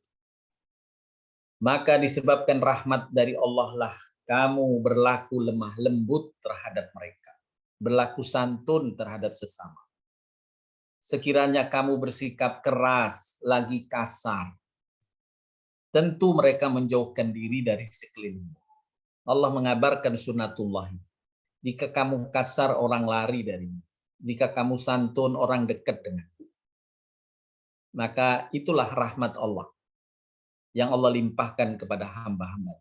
Maka disebabkan rahmat dari Allah lah kamu berlaku lemah lembut terhadap mereka, berlaku santun terhadap sesama. Sekiranya kamu bersikap keras, lagi kasar, tentu mereka menjauhkan diri dari sekelilingmu. Allah mengabarkan sunnatullah. Jika kamu kasar, orang lari darimu. Jika kamu santun, orang dekat denganmu. Maka itulah rahmat Allah yang Allah limpahkan kepada hamba-hamba.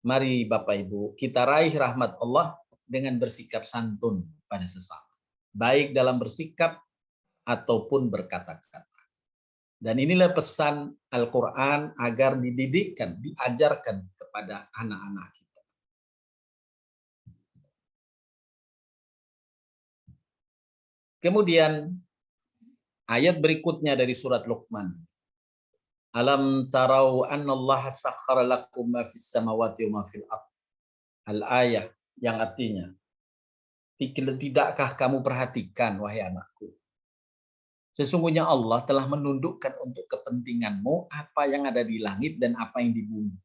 Mari Bapak Ibu, kita raih rahmat Allah dengan bersikap santun pada sesama. Baik dalam bersikap ataupun berkata-kata. Dan inilah pesan Al-Quran agar dididikkan, diajarkan kepada anak-anak kita. Kemudian ayat berikutnya dari surat Luqman. Alam tarau annallaha sakhkhara lakum ma fis samawati wa ma fil ardh. Al-ayah yang artinya, tidakkah kamu perhatikan wahai anakku, sesungguhnya Allah telah menundukkan untuk kepentinganmu apa yang ada di langit dan apa yang di bumi,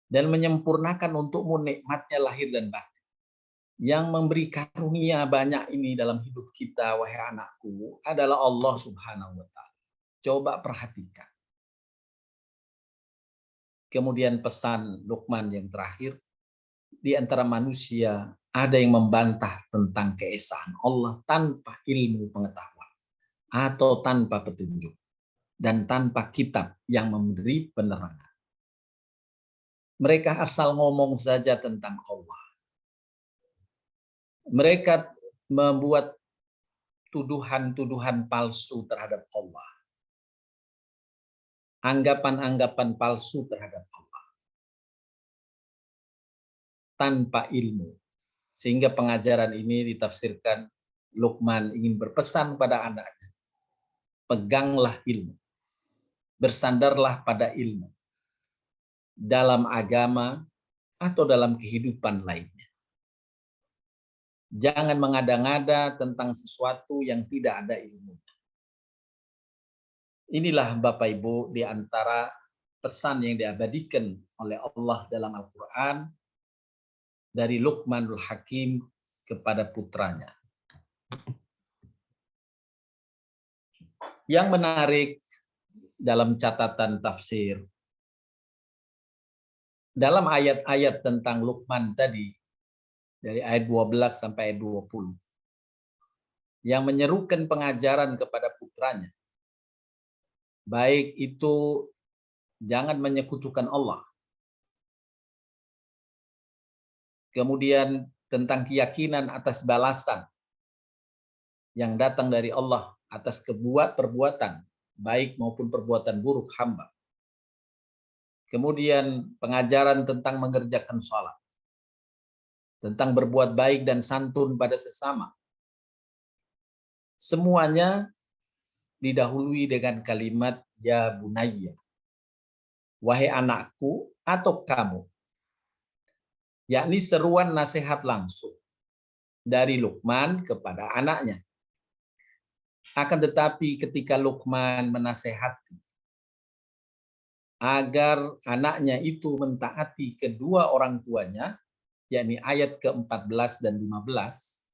dan menyempurnakan untukmu nikmatnya lahir dan batin. Yang memberi karunia banyak ini dalam hidup kita, wahai anakku, adalah Allah Subhanahu wa Ta'ala. Coba perhatikan. Kemudian pesan Luqman yang terakhir, di antara manusia ada yang membantah tentang keesaan Allah tanpa ilmu pengetahuan atau tanpa petunjuk dan tanpa kitab yang memberi penerangan. Mereka asal ngomong saja tentang Allah. Mereka membuat tuduhan-tuduhan palsu terhadap Allah. Anggapan-anggapan palsu terhadap Allah. Tanpa ilmu. Sehingga pengajaran ini ditafsirkan Luqman ingin berpesan pada anaknya. Peganglah ilmu. Bersandarlah pada ilmu. Dalam agama atau dalam kehidupan lainnya. Jangan mengada-ngada tentang sesuatu yang tidak ada ilmu. Inilah Bapak Ibu di antara pesan yang diabadikan oleh Allah dalam Al-Quran dari Luqmanul Hakim kepada putranya. Yang menarik dalam catatan tafsir, dalam ayat-ayat tentang Luqman tadi, dari ayat 12 sampai ayat 20, yang menyerukan pengajaran kepada putranya, baik itu jangan menyekutukan Allah. Kemudian tentang keyakinan atas balasan yang datang dari Allah atas perbuatan baik maupun perbuatan buruk hamba. Kemudian pengajaran tentang mengerjakan sholat. Tentang berbuat baik dan santun pada sesama. Semuanya didahului dengan kalimat ya bunayya. Wahai anakku atau kamu. Yakni seruan nasihat langsung dari Luqman kepada anaknya. Akan tetapi ketika Luqman menasehati agar anaknya itu mentaati kedua orang tuanya, yakni ayat ke-14 dan 15,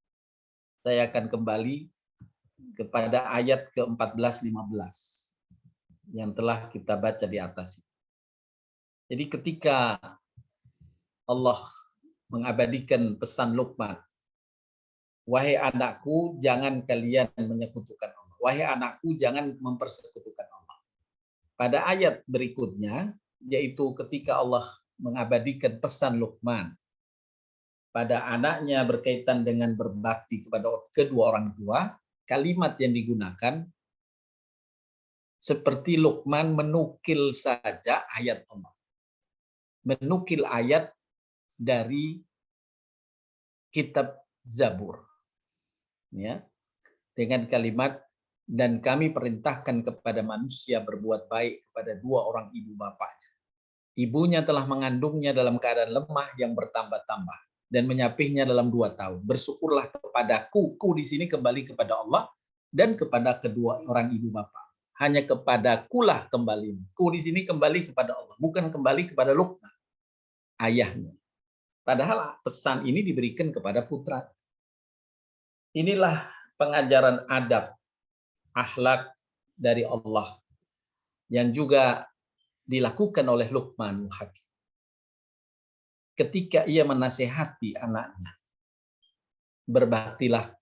saya akan kembali kepada ayat ke-14-15 yang telah kita baca di atas. Jadi ketika Allah mengabadikan pesan Luqman, wahai anakku, jangan kalian menyekutukan Allah. Wahai anakku, jangan mempersekutukan Allah. Pada ayat berikutnya, yaitu ketika Allah mengabadikan pesan Luqman pada anaknya berkaitan dengan berbakti kepada kedua orang tua, kalimat yang digunakan seperti Luqman menukil saja ayat Allah. Menukil ayat dari kitab Zabur. Ya, dengan kalimat, dan kami perintahkan kepada manusia berbuat baik kepada dua orang ibu bapaknya. Ibunya telah mengandungnya dalam keadaan lemah yang bertambah-tambah dan menyapihnya dalam 2 tahun. Bersyukurlah kepadaku, ku di sini kembali kepada Allah dan kepada kedua orang ibu bapak. Hanya kepadakulah kembali. Ku di sini kembali kepada Allah, bukan kembali kepada Luqman, ayahnya. Padahal pesan ini diberikan kepada putra. Inilah pengajaran adab, akhlak dari Allah yang juga dilakukan oleh Luqmanul Hakim. Ketika ia menasehati anaknya, berbaktilah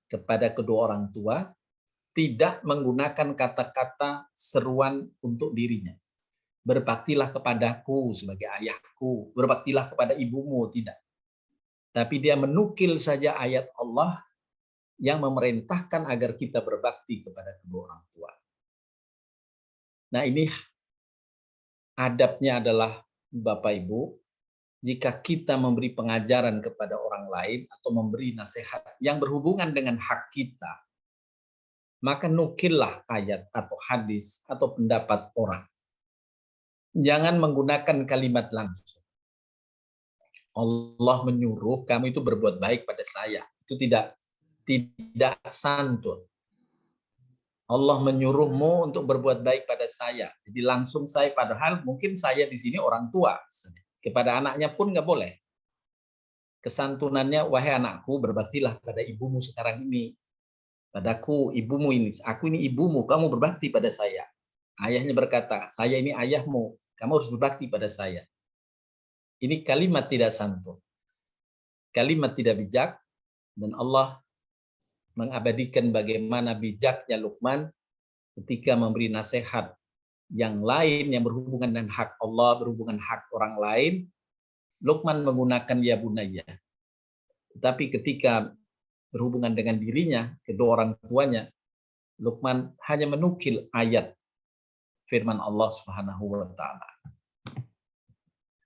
kepada kedua orang tua, tidak menggunakan kata-kata seruan untuk dirinya. Berbaktilah kepadaku sebagai ayahku, berbaktilah kepada ibumu, tidak. Tapi dia menukil saja ayat Allah yang memerintahkan agar kita berbakti kepada kedua orang tua. Nah, ini adabnya adalah, Bapak Ibu, jika kita memberi pengajaran kepada orang lain atau memberi nasihat yang berhubungan dengan hak kita, maka nukillah ayat atau hadis atau pendapat orang. Jangan menggunakan kalimat langsung. Allah menyuruh kamu itu berbuat baik pada saya. Itu tidak santun. Allah menyuruhmu untuk berbuat baik pada saya. Jadi langsung saya, padahal mungkin saya di sini orang tua. Kepada anaknya pun nggak boleh. Kesantunannya, wahai anakku, berbaktilah pada ibumu sekarang ini. Padaku, ibumu ini. Aku ini ibumu, kamu berbakti pada saya. Ayahnya berkata, saya ini ayahmu, kamu harus berbakti pada saya. Ini kalimat tidak santun. Kalimat tidak bijak. Dan Allah mengabadikan bagaimana bijaknya Luqman ketika memberi nasihat yang lain yang berhubungan dengan hak Allah, berhubungan hak orang lain. Luqman menggunakan ya bunayya. Tetapi ketika berhubungan dengan dirinya, kedua orang tuanya, Luqman hanya menukil ayat firman Allah Subhanahu wa taala.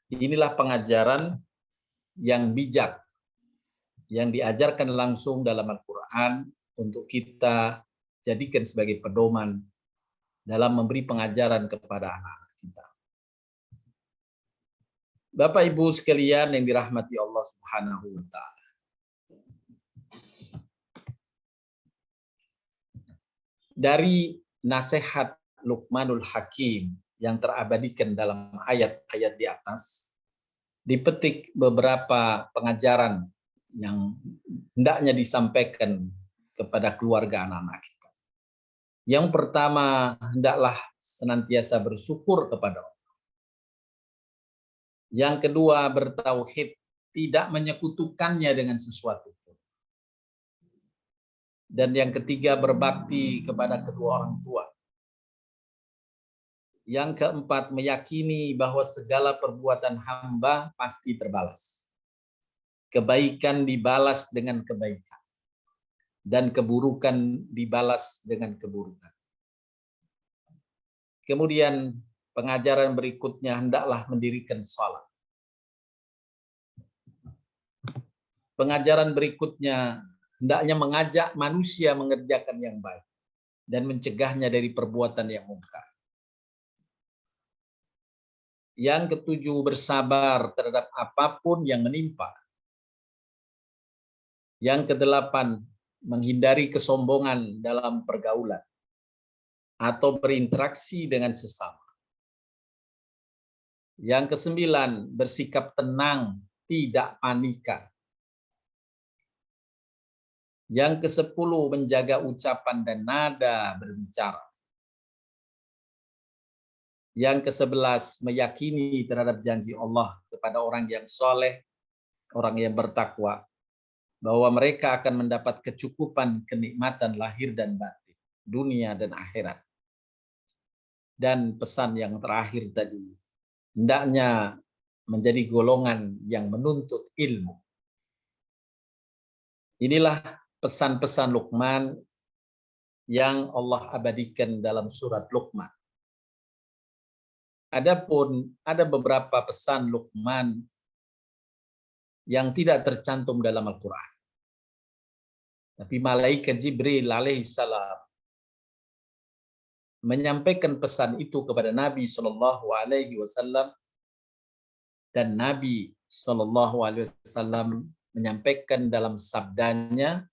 Inilah pengajaran yang bijak yang diajarkan langsung dalam Al-Qur'an untuk kita jadikan sebagai pedoman dalam memberi pengajaran kepada anak-anak kita. Bapak Ibu sekalian yang dirahmati Allah Subhanahu wa taala. Dari nasihat Luqmanul Hakim yang terabadikan dalam ayat-ayat di atas, dipetik beberapa pengajaran yang hendaknya disampaikan kepada keluarga anak-anak kita. Yang pertama, hendaklah senantiasa bersyukur kepada Allah. Yang kedua, bertauhid, tidak menyekutukannya dengan sesuatu. Dan yang ketiga, berbakti kepada kedua orang tua. Yang keempat, meyakini bahwa segala perbuatan hamba pasti terbalas. Kebaikan dibalas dengan kebaikan. Dan keburukan dibalas dengan keburukan. Kemudian pengajaran berikutnya, hendaklah mendirikan salat. Pengajaran berikutnya, hendaknya mengajak manusia mengerjakan yang baik dan mencegahnya dari perbuatan yang mungkar. Yang ketujuh, bersabar terhadap apapun yang menimpa. Yang kedelapan, menghindari kesombongan dalam pergaulan atau berinteraksi dengan sesama. Yang kesembilan, bersikap tenang, tidak panikan. Yang kesepuluh, menjaga ucapan dan nada berbicara. Yang ke-11, meyakini terhadap janji Allah kepada orang yang soleh, orang yang bertakwa, bahwa mereka akan mendapat kecukupan kenikmatan lahir dan batin, dunia dan akhirat. Dan pesan yang terakhir tadi, hendaknya menjadi golongan yang menuntut ilmu. Inilah pesan-pesan Luqman yang Allah abadikan dalam surat Luqman. Adapun ada beberapa pesan Luqman yang tidak tercantum dalam Al-Quran. Tapi malaikat Jibril alaihissalam menyampaikan pesan itu kepada Nabi Shallallahu Alaihi Wasallam, dan Nabi Shallallahu Alaihi Wasallam menyampaikan dalam sabdanya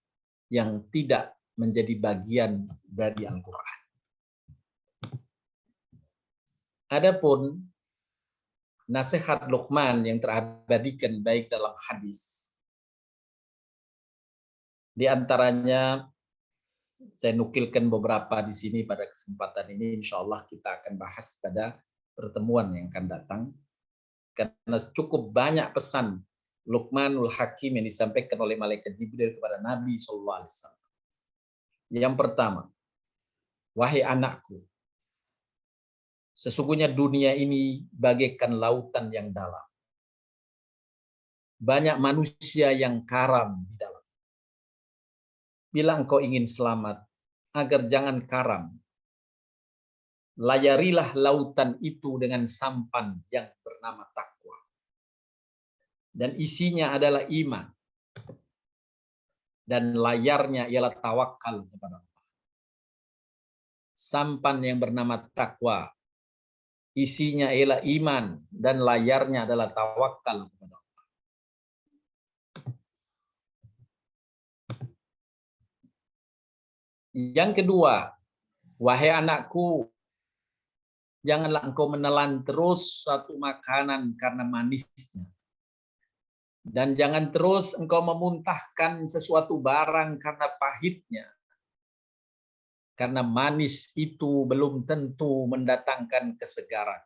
yang tidak menjadi bagian dari Al-Quran. Adapun nasihat Luqman yang terabadikan baik dalam hadis, di antaranya saya nukilkan beberapa di sini pada kesempatan ini. Insya Allah kita akan bahas pada pertemuan yang akan datang, karena cukup banyak pesan Luqmanul Hakim yang disampaikan oleh malaikat Jibril kepada Nabi SAW. Yang pertama, wahai anakku, sesungguhnya dunia ini bagaikan lautan yang dalam. Banyak manusia yang karam di dalam. Bila engkau ingin selamat, agar jangan karam, layarilah lautan itu dengan sampan yang bernama takwa. Dan isinya adalah iman. Dan layarnya ialah tawakal kepada Allah. Sampan yang bernama takwa, isinya ialah iman, dan layarnya adalah tawakal kepada Allah. Yang kedua, wahai anakku, janganlah engkau menelan terus satu makanan karena manisnya. Dan jangan terus engkau memuntahkan sesuatu barang karena pahitnya. Karena manis itu belum tentu mendatangkan kesegaran.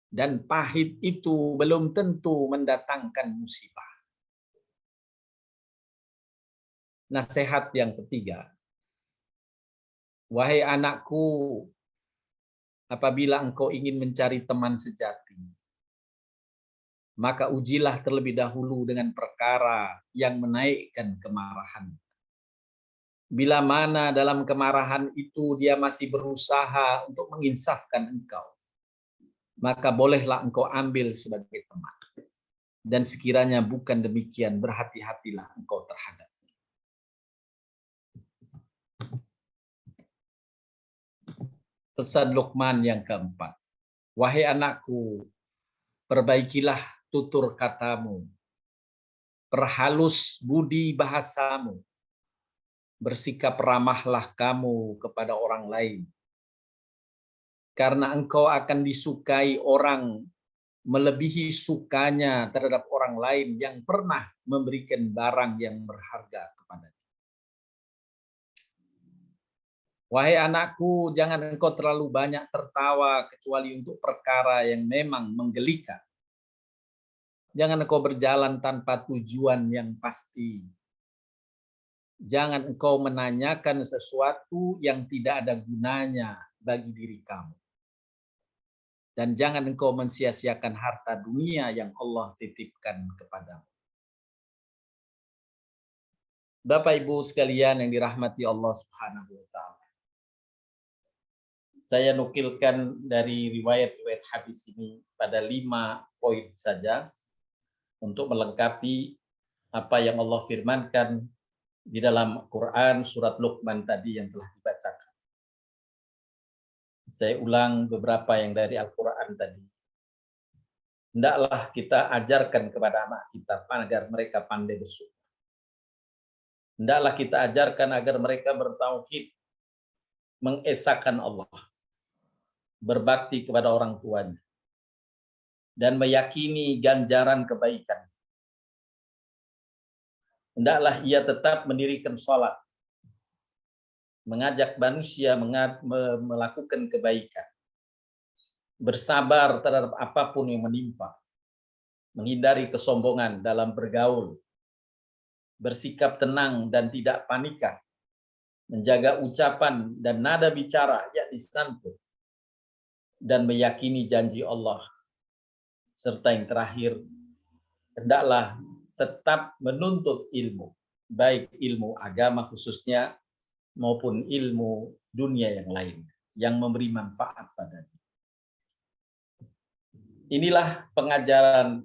Dan pahit itu belum tentu mendatangkan musibah. Nasihat yang ketiga, wahai anakku, apabila engkau ingin mencari teman sejati, maka ujilah terlebih dahulu dengan perkara yang menaikkan kemarahan. Bila mana dalam kemarahan itu dia masih berusaha untuk menginsafkan engkau, maka bolehlah engkau ambil sebagai teman. Dan sekiranya bukan demikian, berhati-hatilah engkau terhadap. Pesan Luqman yang keempat, wahai anakku, perbaikilah tutur katamu, perhalus budi bahasamu, bersikap ramahlah kamu kepada orang lain. Karena engkau akan disukai orang melebihi sukanya terhadap orang lain yang pernah memberikan barang yang berharga kepadanya. Wahai anakku, jangan engkau terlalu banyak tertawa kecuali untuk perkara yang memang menggelikan. Jangan engkau berjalan tanpa tujuan yang pasti. Jangan engkau menanyakan sesuatu yang tidak ada gunanya bagi diri kamu. Dan jangan engkau mensia-siakan harta dunia yang Allah titipkan kepadamu. Bapak Ibu sekalian yang dirahmati Allah Subhanahu wa taala. Saya nukilkan dari riwayat-riwayat hadis ini pada 5 poin saja untuk melengkapi apa yang Allah firmankan di dalam Quran surat Luqman tadi yang telah dibacakan. Saya ulang beberapa yang dari Al-Quran tadi. Hendaklah kita ajarkan kepada anak kita agar mereka pandai bersyukur. Hendaklah kita ajarkan agar mereka bertauhid, mengesahkan Allah, berbakti kepada orang tuanya, dan meyakini ganjaran kebaikan. Hendaklah ia tetap mendirikan sholat, mengajak manusia melakukan kebaikan, bersabar terhadap apapun yang menimpa, menghindari kesombongan dalam bergaul, bersikap tenang dan tidak panikan, menjaga ucapan dan nada bicara yakni santun, dan meyakini janji Allah. Serta yang terakhir, hendaklah tetap menuntut ilmu, baik ilmu agama khususnya maupun ilmu dunia yang lain yang memberi manfaat padanya. Inilah pengajaran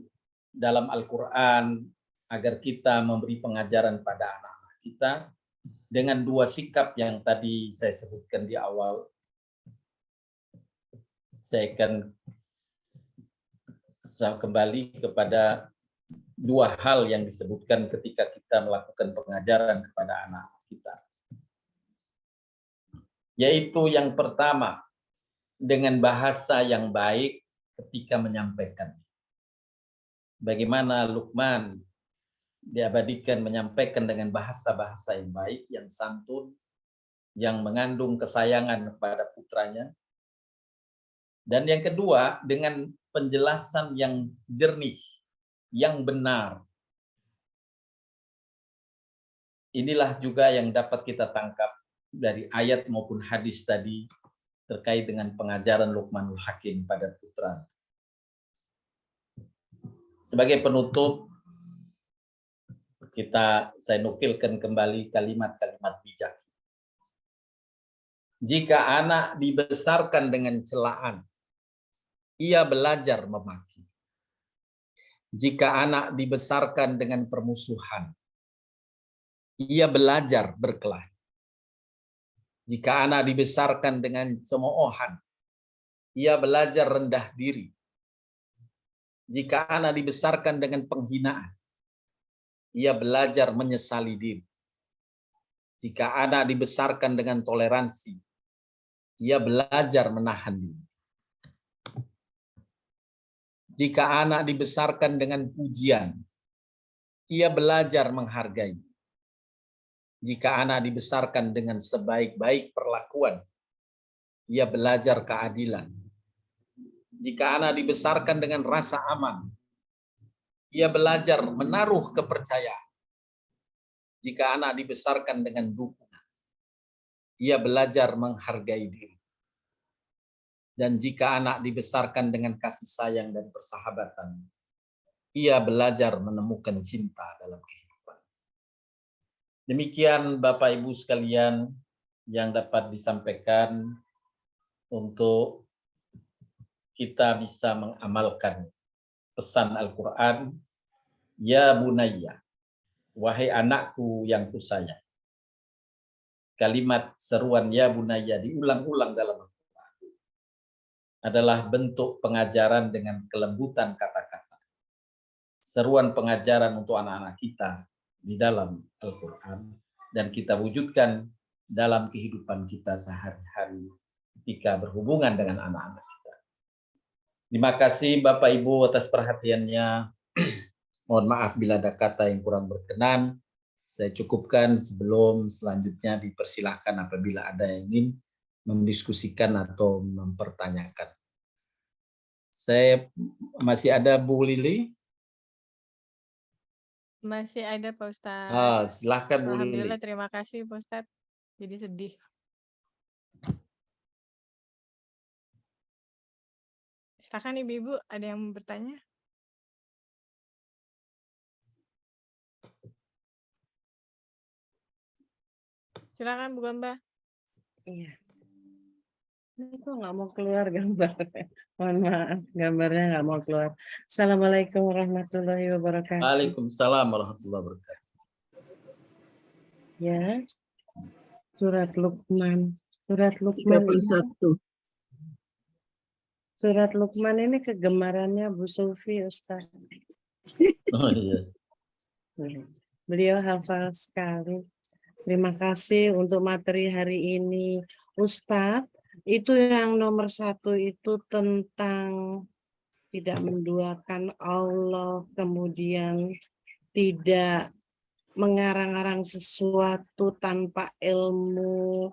dalam Al-Quran agar kita memberi pengajaran pada anak-anak kita dengan dua sikap yang tadi saya sebutkan di awal. Saya akan kembali kepada dua hal yang disebutkan ketika kita melakukan pengajaran kepada anak kita. Yaitu yang pertama, dengan bahasa yang baik ketika menyampaikan. Bagaimana Luqman diabadikan menyampaikan dengan bahasa-bahasa yang baik, yang santun, yang mengandung kesayangan kepada putranya. Dan yang kedua, dengan penjelasan yang jernih, yang benar. Inilah juga yang dapat kita tangkap dari ayat maupun hadis tadi terkait dengan pengajaran Luqmanul Hakim pada putra. Sebagai penutup, saya nukilkan kembali kalimat-kalimat bijak. Jika anak dibesarkan dengan celaan, ia belajar memaki. Jika anak dibesarkan dengan permusuhan, ia belajar berkelahi. Jika anak dibesarkan dengan cemoohan, ia belajar rendah diri. Jika anak dibesarkan dengan penghinaan, ia belajar menyesali diri. Jika anak dibesarkan dengan toleransi, ia belajar menahan diri. Jika anak dibesarkan dengan pujian, ia belajar menghargai. Jika anak dibesarkan dengan sebaik-baik perlakuan, ia belajar keadilan. Jika anak dibesarkan dengan rasa aman, ia belajar menaruh kepercayaan. Jika anak dibesarkan dengan dukungan, ia belajar menghargai diri. Dan jika anak dibesarkan dengan kasih sayang dan persahabatan, ia belajar menemukan cinta dalam kehidupan. Demikian Bapak Ibu sekalian yang dapat disampaikan untuk kita bisa mengamalkan pesan Al-Quran, ya bunayya, wahai anakku yang kusayang. Kalimat seruan ya bunayya diulang-ulang dalam Al-Quran adalah bentuk pengajaran dengan kelembutan kata-kata. Seruan pengajaran untuk anak-anak kita di dalam Al-Quran dan kita wujudkan dalam kehidupan kita sehari-hari ketika berhubungan dengan anak-anak kita. Terima kasih Bapak Ibu atas perhatiannya. Mohon maaf bila ada kata yang kurang berkenan. Saya cukupkan sebelum selanjutnya dipersilahkan apabila ada yang ingin mendiskusikan atau mempertanyakan. Saya masih ada Bu Lili? Masih ada Pak Ustadz. Silahkan Bu Lili. Alhamdulillah, terima kasih Pak Ustadz. Jadi sedih. Silakan Ibu-ibu, ada yang mau bertanya? Silakan Bu Gamba. Iya. Ini kok nggak mau keluar gambar. Mohon maaf, gambarnya nggak mau keluar. Assalamualaikum warahmatullahi wabarakatuh. Waalaikumsalam warahmatullahi wabarakatuh. Ya, surat Luqman. Surat Luqman. Surat Luqman ini kegemarannya Bu Sufi, Ustaz. Oh iya. Beliau hafal sekali. Terima kasih untuk materi hari ini. Ustadz, itu yang nomor 1 itu tentang tidak menduakan Allah, kemudian tidak mengarang-arang sesuatu tanpa ilmu,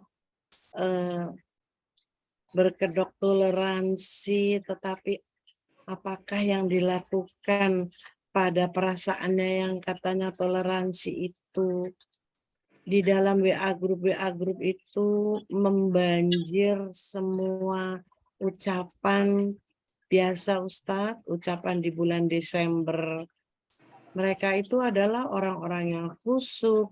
berkedok toleransi, tetapi apakah yang dilakukan pada perasaannya yang katanya toleransi itu di dalam WA grup itu membanjir semua ucapan biasa Ustadz, ucapan di bulan Desember. Mereka itu adalah orang-orang yang khusyuk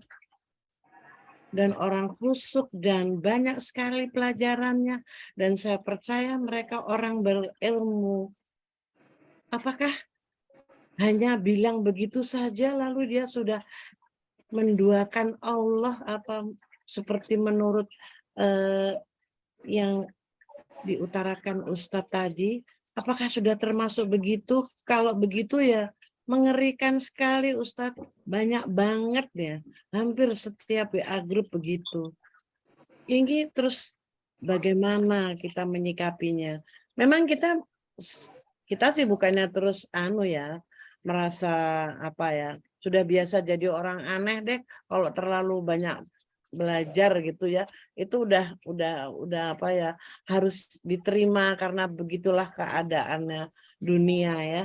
dan orang khusyuk dan banyak sekali pelajarannya dan saya percaya mereka orang berilmu. Apakah hanya bilang begitu saja lalu dia sudah menduakan Allah apa seperti menurut yang diutarakan Ustadz tadi, apakah sudah termasuk begitu? Kalau begitu ya mengerikan sekali Ustadz, banyak banget ya, hampir setiap WA grup begitu. Ini terus bagaimana kita menyikapinya? Memang kita sih bukannya terus merasa apa ya, sudah biasa jadi orang aneh deh kalau terlalu banyak belajar gitu ya, itu udah apa ya, harus diterima karena begitulah keadaannya dunia ya.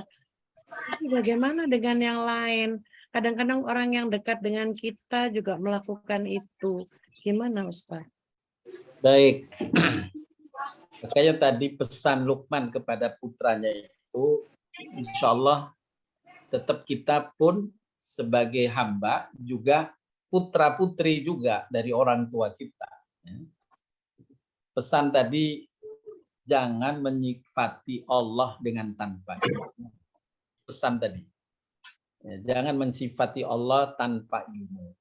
Tapi bagaimana dengan yang lain? Kadang-kadang orang yang dekat dengan kita juga melakukan itu. Gimana Ustaz? Baik. Makanya tadi pesan Luqman kepada putranya itu, insya Allah tetap kita pun sebagai hamba juga putra-putri juga dari orang tua kita. Pesan tadi, jangan menyifati Allah dengan tanpa ilmu. Pesan tadi. Jangan mensifati Allah tanpa ilmu.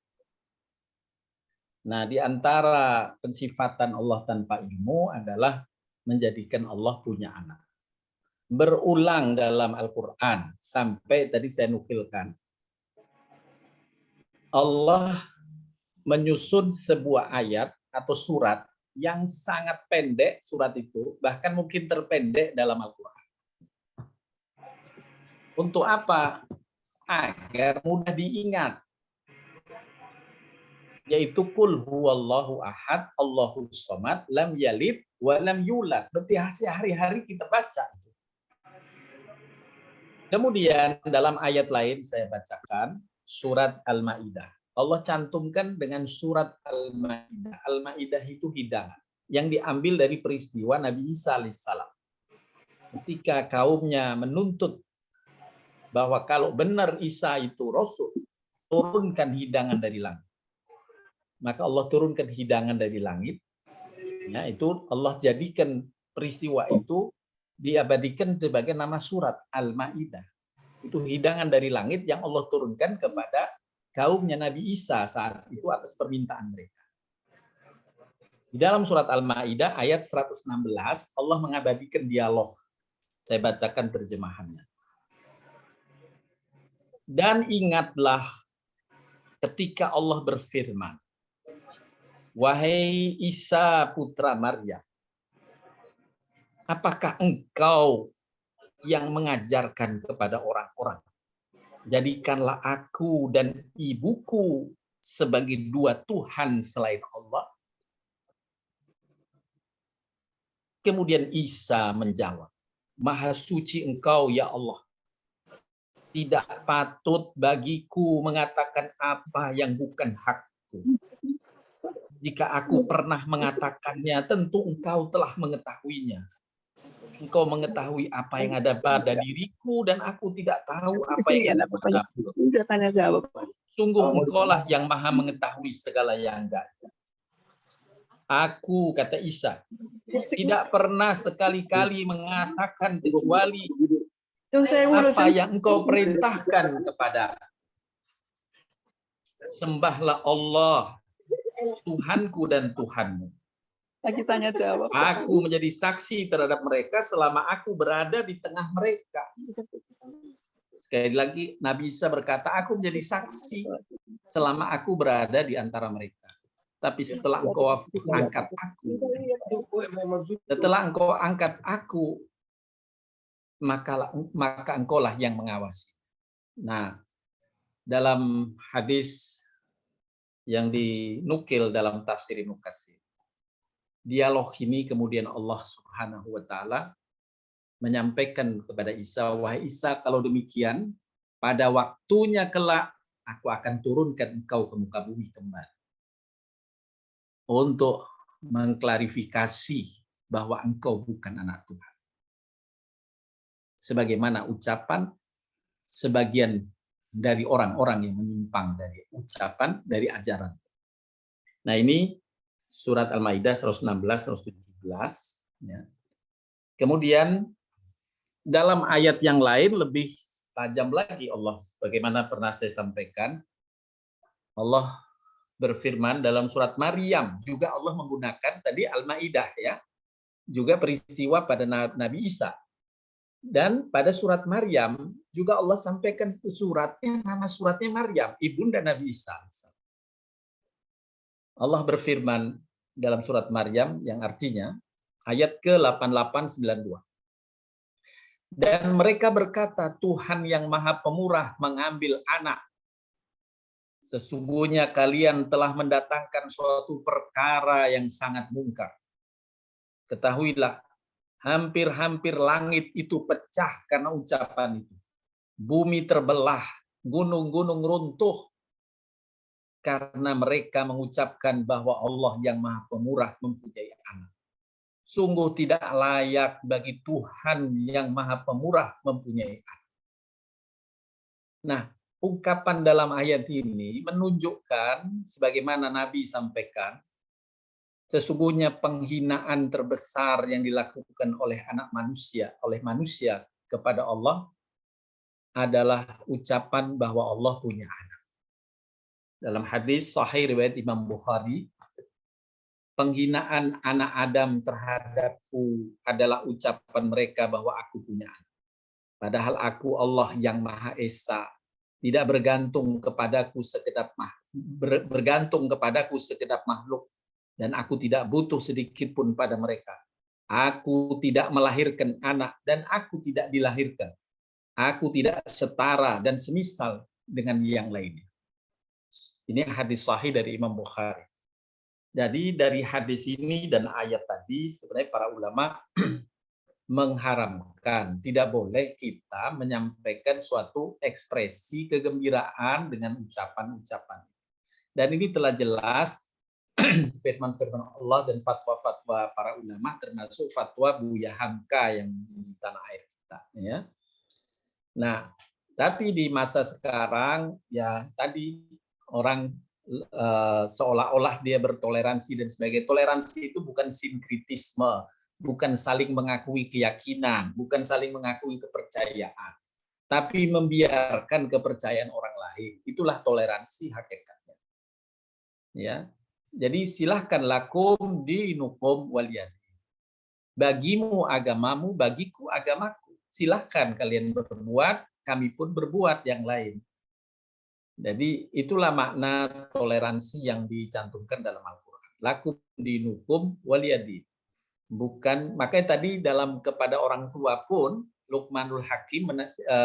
Nah, di antara pensifatan Allah tanpa ilmu adalah menjadikan Allah punya anak. Berulang dalam Al-Quran, sampai tadi saya nukilkan. Allah menyusun sebuah ayat atau surat yang sangat pendek, surat itu bahkan mungkin terpendek dalam Al-Quran. Untuk apa? Agar mudah diingat. Yaitu kul huwallahu ahad, Allahus somad, lam yalid wa lam yulad. Berarti hari-hari kita baca. Kemudian dalam ayat lain saya bacakan surat Al-Maidah. Allah cantumkan dengan surat Al-Maidah. Al-Maidah itu hidangan yang diambil dari peristiwa Nabi Isa alaihissalam. Ketika kaumnya menuntut bahwa kalau benar Isa itu Rasul, turunkan hidangan dari langit. Maka Allah turunkan hidangan dari langit. Ya, itu Allah jadikan peristiwa itu diabadikan sebagai nama surat Al-Maidah. Itu hidangan dari langit yang Allah turunkan kepada kaumnya Nabi Isa saat itu atas permintaan mereka. Di dalam surat Al-Maidah ayat 116 Allah mengabadikan dialog. Saya bacakan terjemahannya. Dan ingatlah ketika Allah berfirman, wahai Isa putra Maryam, apakah engkau yang mengajarkan kepada orang-orang? Jadikanlah aku dan ibuku sebagai dua Tuhan selain Allah. Kemudian Isa menjawab, Maha suci engkau ya Allah. Tidak patut bagiku mengatakan apa yang bukan hakku. Jika aku pernah mengatakannya, tentu engkau telah mengetahuinya. Engkau mengetahui apa yang ada pada diriku dan aku tidak tahu apa yang ada padamu. Sungguh engkaulah yang maha mengetahui segala yang enggak. Aku, kata Isa, tidak pernah sekali-kali mengatakan kecuali apa yang engkau perintahkan kepada. Sembahlah Allah, Tuhanku dan Tuhanmu. Lagi tanya jawab. Aku menjadi saksi terhadap mereka selama aku berada di tengah mereka. Sekali lagi Nabi Isa berkata, aku menjadi saksi selama aku berada di antara mereka. Tapi setelah engkau angkat aku, maka engkaulah yang mengawasi. Nah, dalam hadis yang dinukil dalam tafsir Ibnu Katsir, dialog ini kemudian Allah Subhanahu wa taala menyampaikan kepada Isa, wahai Isa, kalau demikian pada waktunya kelak aku akan turunkan engkau ke muka bumi kembali untuk mengklarifikasi bahwa engkau bukan anak Tuhan. Sebagaimana ucapan sebagian dari orang-orang yang menyimpang dari ucapan, dari ajaran. Nah, ini surat Al-Maidah 116, 117. Ya. Kemudian dalam ayat yang lain lebih tajam lagi Allah. Bagaimana pernah saya sampaikan, Allah berfirman dalam surat Maryam, juga Allah menggunakan tadi Al-Maidah ya, juga peristiwa pada Nabi Isa. Dan pada surat Maryam juga Allah sampaikan suratnya, nama suratnya Maryam, ibunda Nabi Isa. Allah berfirman dalam surat Maryam yang artinya ayat ke-8892. Dan mereka berkata, Tuhan yang Maha Pemurah mengambil anak. Sesungguhnya kalian telah mendatangkan suatu perkara yang sangat mungkar. Ketahuilah, hampir-hampir langit itu pecah karena ucapan itu. Bumi terbelah, gunung-gunung runtuh, karena mereka mengucapkan bahwa Allah yang Maha Pemurah mempunyai anak. Sungguh tidak layak bagi Tuhan yang Maha Pemurah mempunyai anak. Nah, ungkapan dalam ayat ini menunjukkan, sebagaimana Nabi sampaikan, sesungguhnya penghinaan terbesar yang dilakukan oleh anak manusia, oleh manusia kepada Allah adalah ucapan bahwa Allah punya anak. Dalam hadis sahih riwayat Imam Bukhari, penghinaan anak Adam terhadapku adalah ucapan mereka bahwa aku punya anak. Padahal aku Allah yang Maha Esa, tidak bergantung kepadaku sekedap makhluk, dan aku tidak butuh sedikit pun pada mereka. Aku tidak melahirkan anak dan aku tidak dilahirkan. Aku tidak setara dan semisal dengan yang lainnya. Ini hadis sahih dari Imam Bukhari. Jadi dari hadis ini dan ayat tadi sebenarnya para ulama mengharamkan, tidak boleh kita menyampaikan suatu ekspresi kegembiraan dengan ucapan-ucapan. Dan ini telah jelas firman-firman Allah dan fatwa-fatwa para ulama, termasuk fatwa Buya Hamka yang di tanah air kita. Ya. Nah, tapi di masa sekarang ya tadi orang seolah-olah dia bertoleransi dan sebagainya. Toleransi itu bukan sinkritisme, bukan saling mengakui keyakinan, bukan saling mengakui kepercayaan, tapi membiarkan kepercayaan orang lain. Itulah toleransi hakikatnya. Ya. Jadi silahkan lakum dinukum waliyadin. Bagimu agamamu, bagiku agamaku. Silahkan kalian berbuat, kami pun berbuat yang lain. Jadi itulah makna toleransi yang dicantumkan dalam Al-Quran. Lakum dinukum waliyadin. Bukan, makanya tadi dalam kepada orang tua pun Luqmanul Hakim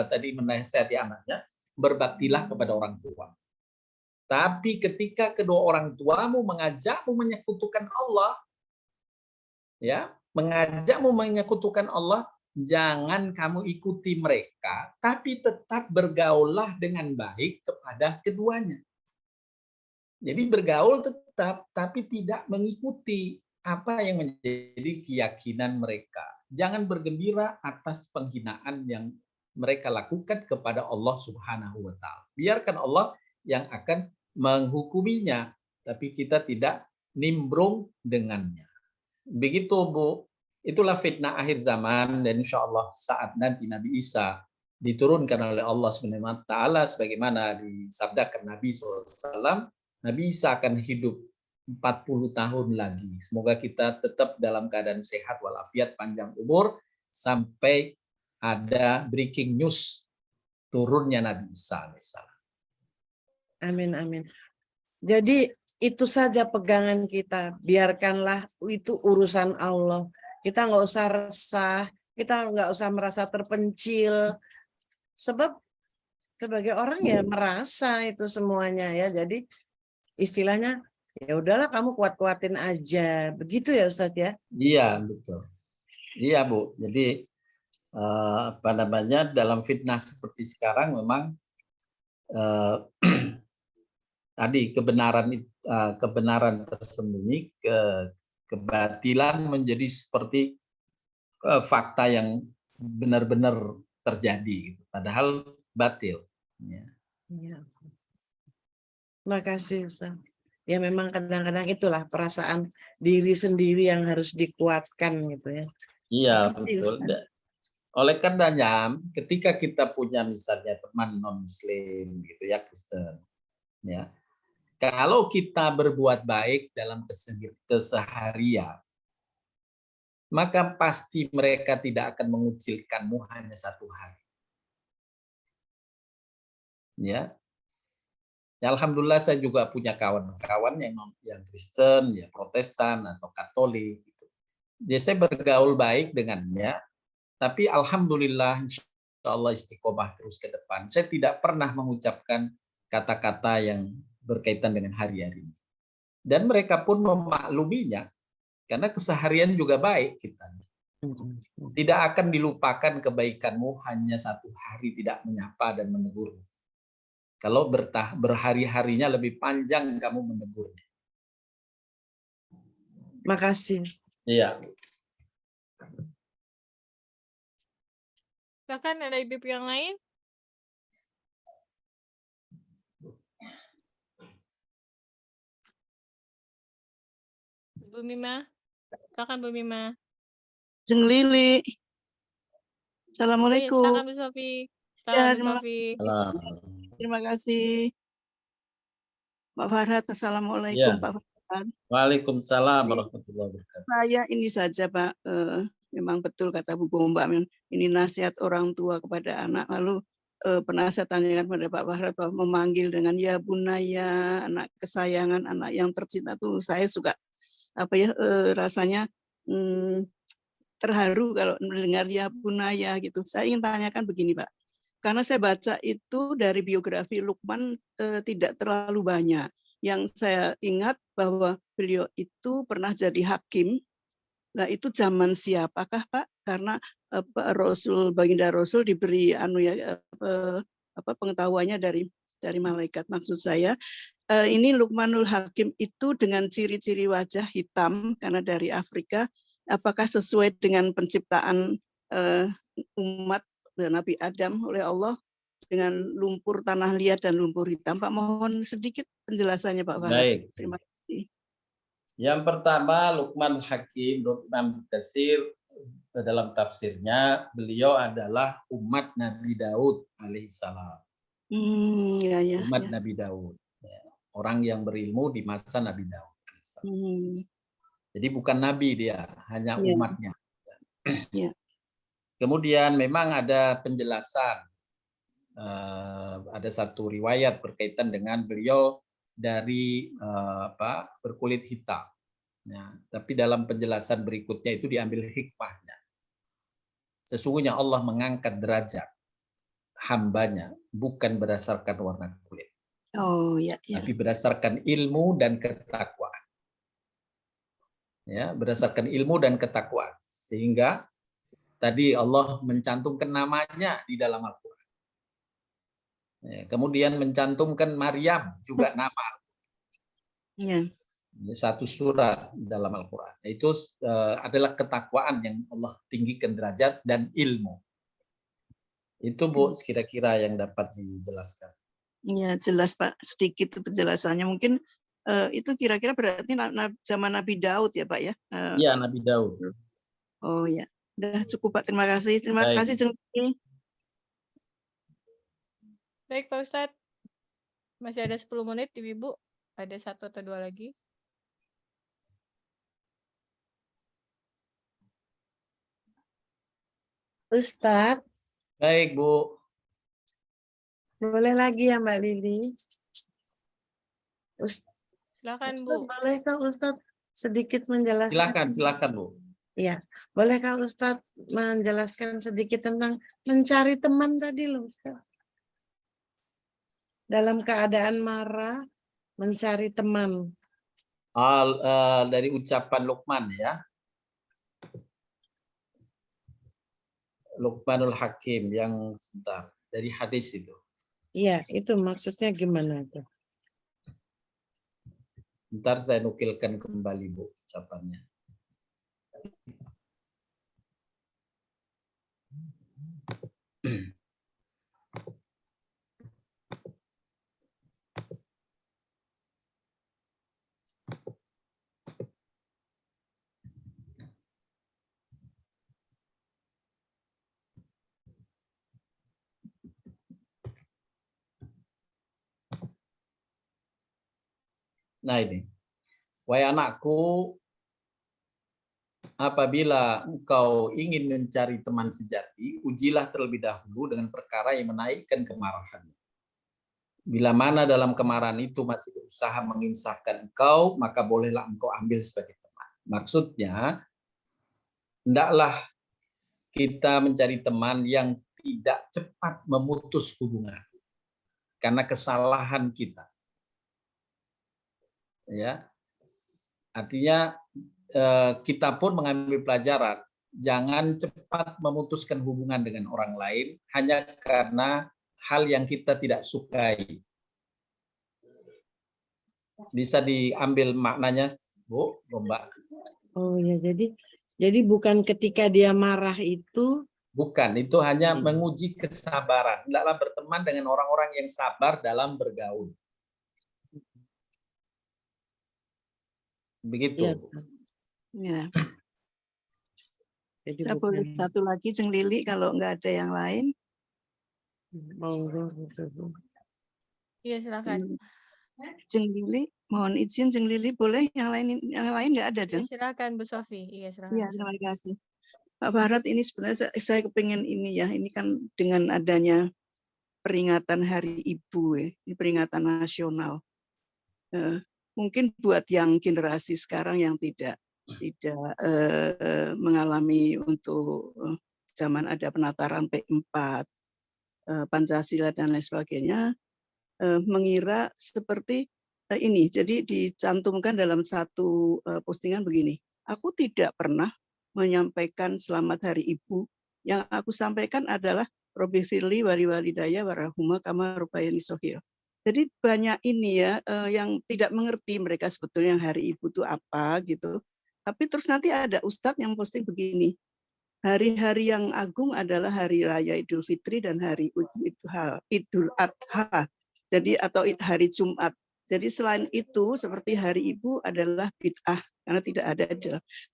tadi menasihati anaknya, berbaktilah kepada orang tua. Tapi ketika kedua orang tuamu mengajakmu menyekutukan Allah, ya, mengajakmu menyekutukan Allah, jangan kamu ikuti mereka, tapi tetap bergaullah dengan baik kepada keduanya. Jadi bergaul tetap, tapi tidak mengikuti apa yang menjadi keyakinan mereka. Jangan bergembira atas penghinaan yang mereka lakukan kepada Allah Subhanahu wa Ta'ala. Biarkan Allah yang akan menghukuminya, tapi kita tidak nimbrung dengannya. Begitu Bu, itulah fitnah akhir zaman, dan insya Allah saat nanti Nabi Isa diturunkan oleh Allah Subhanahu wa Ta'ala sebagaimana disabdakan Nabi SAW, Nabi Isa akan hidup 40 tahun lagi. Semoga kita tetap dalam keadaan sehat walafiat, panjang umur, sampai ada breaking news turunnya Nabi Isa misalnya. Amin, amin. Jadi itu saja pegangan kita. Biarkanlah itu urusan Allah. Kita nggak usah resah, kita nggak usah merasa terpencil. Sebab sebagai orang ya merasa itu semuanya ya. Jadi istilahnya ya udahlah kamu kuat-kuatin aja. Begitu ya Ustadz ya? Iya, betul. Iya Bu. Jadi apa namanya, dalam fitnah seperti sekarang memang tadi kebenaran tersembunyi, kebatilan menjadi seperti fakta yang benar-benar terjadi, gitu. Padahal batil. Ya. Terima kasih Ustaz. Ya memang kadang-kadang itulah perasaan diri sendiri yang harus dikuatkan gitu ya. Iya betul. Oleh karenanya, ketika kita punya misalnya teman non-Muslim gitu ya, Kristen, ya, kalau kita berbuat baik dalam keseharian, maka pasti mereka tidak akan mengucilkanmu hanya satu hari. Ya, alhamdulillah saya juga punya kawan-kawan yang Kristen, ya Protestan atau Katolik. Gitu. Jadi saya bergaul baik dengannya, tapi alhamdulillah insya Allah istiqomah terus ke depan. Saya tidak pernah mengucapkan kata-kata yang berkaitan dengan hari-hari ini. Dan mereka pun memakluminya, karena keseharian juga baik kita. Tidak akan dilupakan kebaikanmu hanya satu hari tidak menyapa dan menegur. Kalau berhari-harinya lebih panjang kamu menegurnya. Makasih. Iya. Silakan ada ibu yang lain. Bu Mima. Silakan Bu Mima. Jeng Lili. Oh iya, Assalamualaikum. silakan Bu Sofi. Ya, Silakan Bu Sofi. terima kasih. Pak Farhat, Assalamualaikum Ya. Pak Farhat. Waalaikumsalam warahmatullahi wabarakatuh. Saya ini saja Pak, memang betul kata Bu Gomba, ini nasihat orang tua kepada anak. Lalu pernah saya tanyakan pada Pak Farhat bahwa memanggil dengan ya bunaya, anak kesayangan, anak yang tercinta tuh saya suka rasanya terharu kalau mendengar ya bunaya gitu. Saya ingin tanyakan begini Pak, karena saya baca itu dari biografi Luqman tidak terlalu banyak. Yang saya ingat bahwa beliau itu pernah jadi hakim. Nah itu zaman siapakah Pak? Karena Rasul, baginda Rasul diberi pengetahuannya dari malaikat. Maksud saya ini Luqmanul Hakim itu dengan ciri-ciri wajah hitam karena dari Afrika. Apakah sesuai dengan penciptaan umat Nabi Adam oleh Allah dengan lumpur tanah liat dan lumpur hitam? Pak, mohon sedikit penjelasannya Pak Farhat. Baik. Terima kasih. Yang pertama, Luqman Hakim, Imam Katsir dalam tafsirnya, beliau adalah umat Nabi Daud alaihissalam. Umat Nabi Daud. Ya. Orang yang berilmu di masa Nabi Daud. Jadi bukan Nabi dia, hanya umatnya. Ya. Kemudian memang ada penjelasan. Ada satu riwayat berkaitan dengan beliau dari berkulit hitam. Ya, tapi dalam penjelasan berikutnya itu diambil hikmahnya. Sesungguhnya Allah mengangkat derajat hambanya bukan berdasarkan warna kulit. Oh ya, ya. Tapi berdasarkan ilmu dan ketakwaan. Ya, berdasarkan ilmu dan ketakwaan. Sehingga tadi Allah mencantumkan namanya di dalam Al-Quran. Ya, kemudian mencantumkan Maryam juga nama. Ya. Satu surat dalam Al-Quran. Itu adalah ketakwaan yang Allah tinggikan derajat dan ilmu. Itu Bu, kira-kira yang dapat dijelaskan. Ya, jelas Pak. Sedikit penjelasannya. Mungkin itu kira-kira berarti zaman Nabi Daud ya Pak ya? Iya, Nabi Daud. Oh ya. Udah cukup Pak. Terima kasih. Terima Baik. kasih. Baik Pak Ustadz. Masih ada 10 menit Ibu. Ada 1 atau 2 lagi. Ustadz, Baik Bu. boleh lagi ya Mbak Lili? Silakan Bu. Bolehkah Ustadz sedikit menjelaskan? Silakan Bu. Iya, bolehkah Ustadz menjelaskan sedikit tentang mencari teman tadi loh Ustadz? Dalam keadaan marah, mencari teman. Dari ucapan Luqman ya. Luqmanul Hakim yang sebentar dari hadis itu. Iya, itu maksudnya gimana tuh? Ntar saya nukilkan kembali Bu ucapannya. Nah ini, wahai anakku, apabila engkau ingin mencari teman sejati, ujilah terlebih dahulu dengan perkara yang menaikkan kemarahan. Bila mana dalam kemarahan itu masih berusaha menginsafkan engkau, maka bolehlah engkau ambil sebagai teman. Maksudnya, hendaklah kita mencari teman yang tidak cepat memutus hubungan karena kesalahan kita. Ya, artinya kita pun mengambil pelajaran, jangan cepat memutuskan hubungan dengan orang lain hanya karena hal yang kita tidak sukai. Bisa diambil maknanya, Bu, Mbak? Oh ya, jadi bukan ketika dia marah itu. Bukan, itu hanya menguji kesabaran. Hendaklah berteman dengan orang-orang yang sabar dalam bergaul. Begitu. Ya, Ya. jadi Saya boleh bukan. satu lagi, Jeng Lili, kalau nggak ada yang lain. Monggo. Iya, silakan. Jeng Lili, mohon izin Jeng Lili, boleh yang lain nggak ada, Jeng? Silakan Bu Sofi. Iya, silakan. Iya, terima kasih. Pak Barat, ini sebenarnya saya kepengen ini ya, ini kan dengan adanya peringatan Hari Ibu, ini peringatan nasional. Mungkin buat yang generasi sekarang yang tidak mengalami untuk zaman ada penataran P4, Pancasila dan lain sebagainya, mengira seperti ini. Jadi dicantumkan dalam satu postingan begini, aku tidak pernah menyampaikan selamat Hari Ibu. Yang aku sampaikan adalah Robi Firli Wari Walidaya Warahuma Kama Rubayani Sohil. Jadi banyak ini ya yang tidak mengerti mereka sebetulnya Hari Ibu itu apa gitu. Tapi terus nanti ada Ustadz yang posting begini, hari-hari yang agung adalah Hari Raya Idul Fitri dan Hari Idul Adha. Jadi atau hari Jumat. Jadi selain itu seperti Hari Ibu adalah bid'ah karena tidak ada.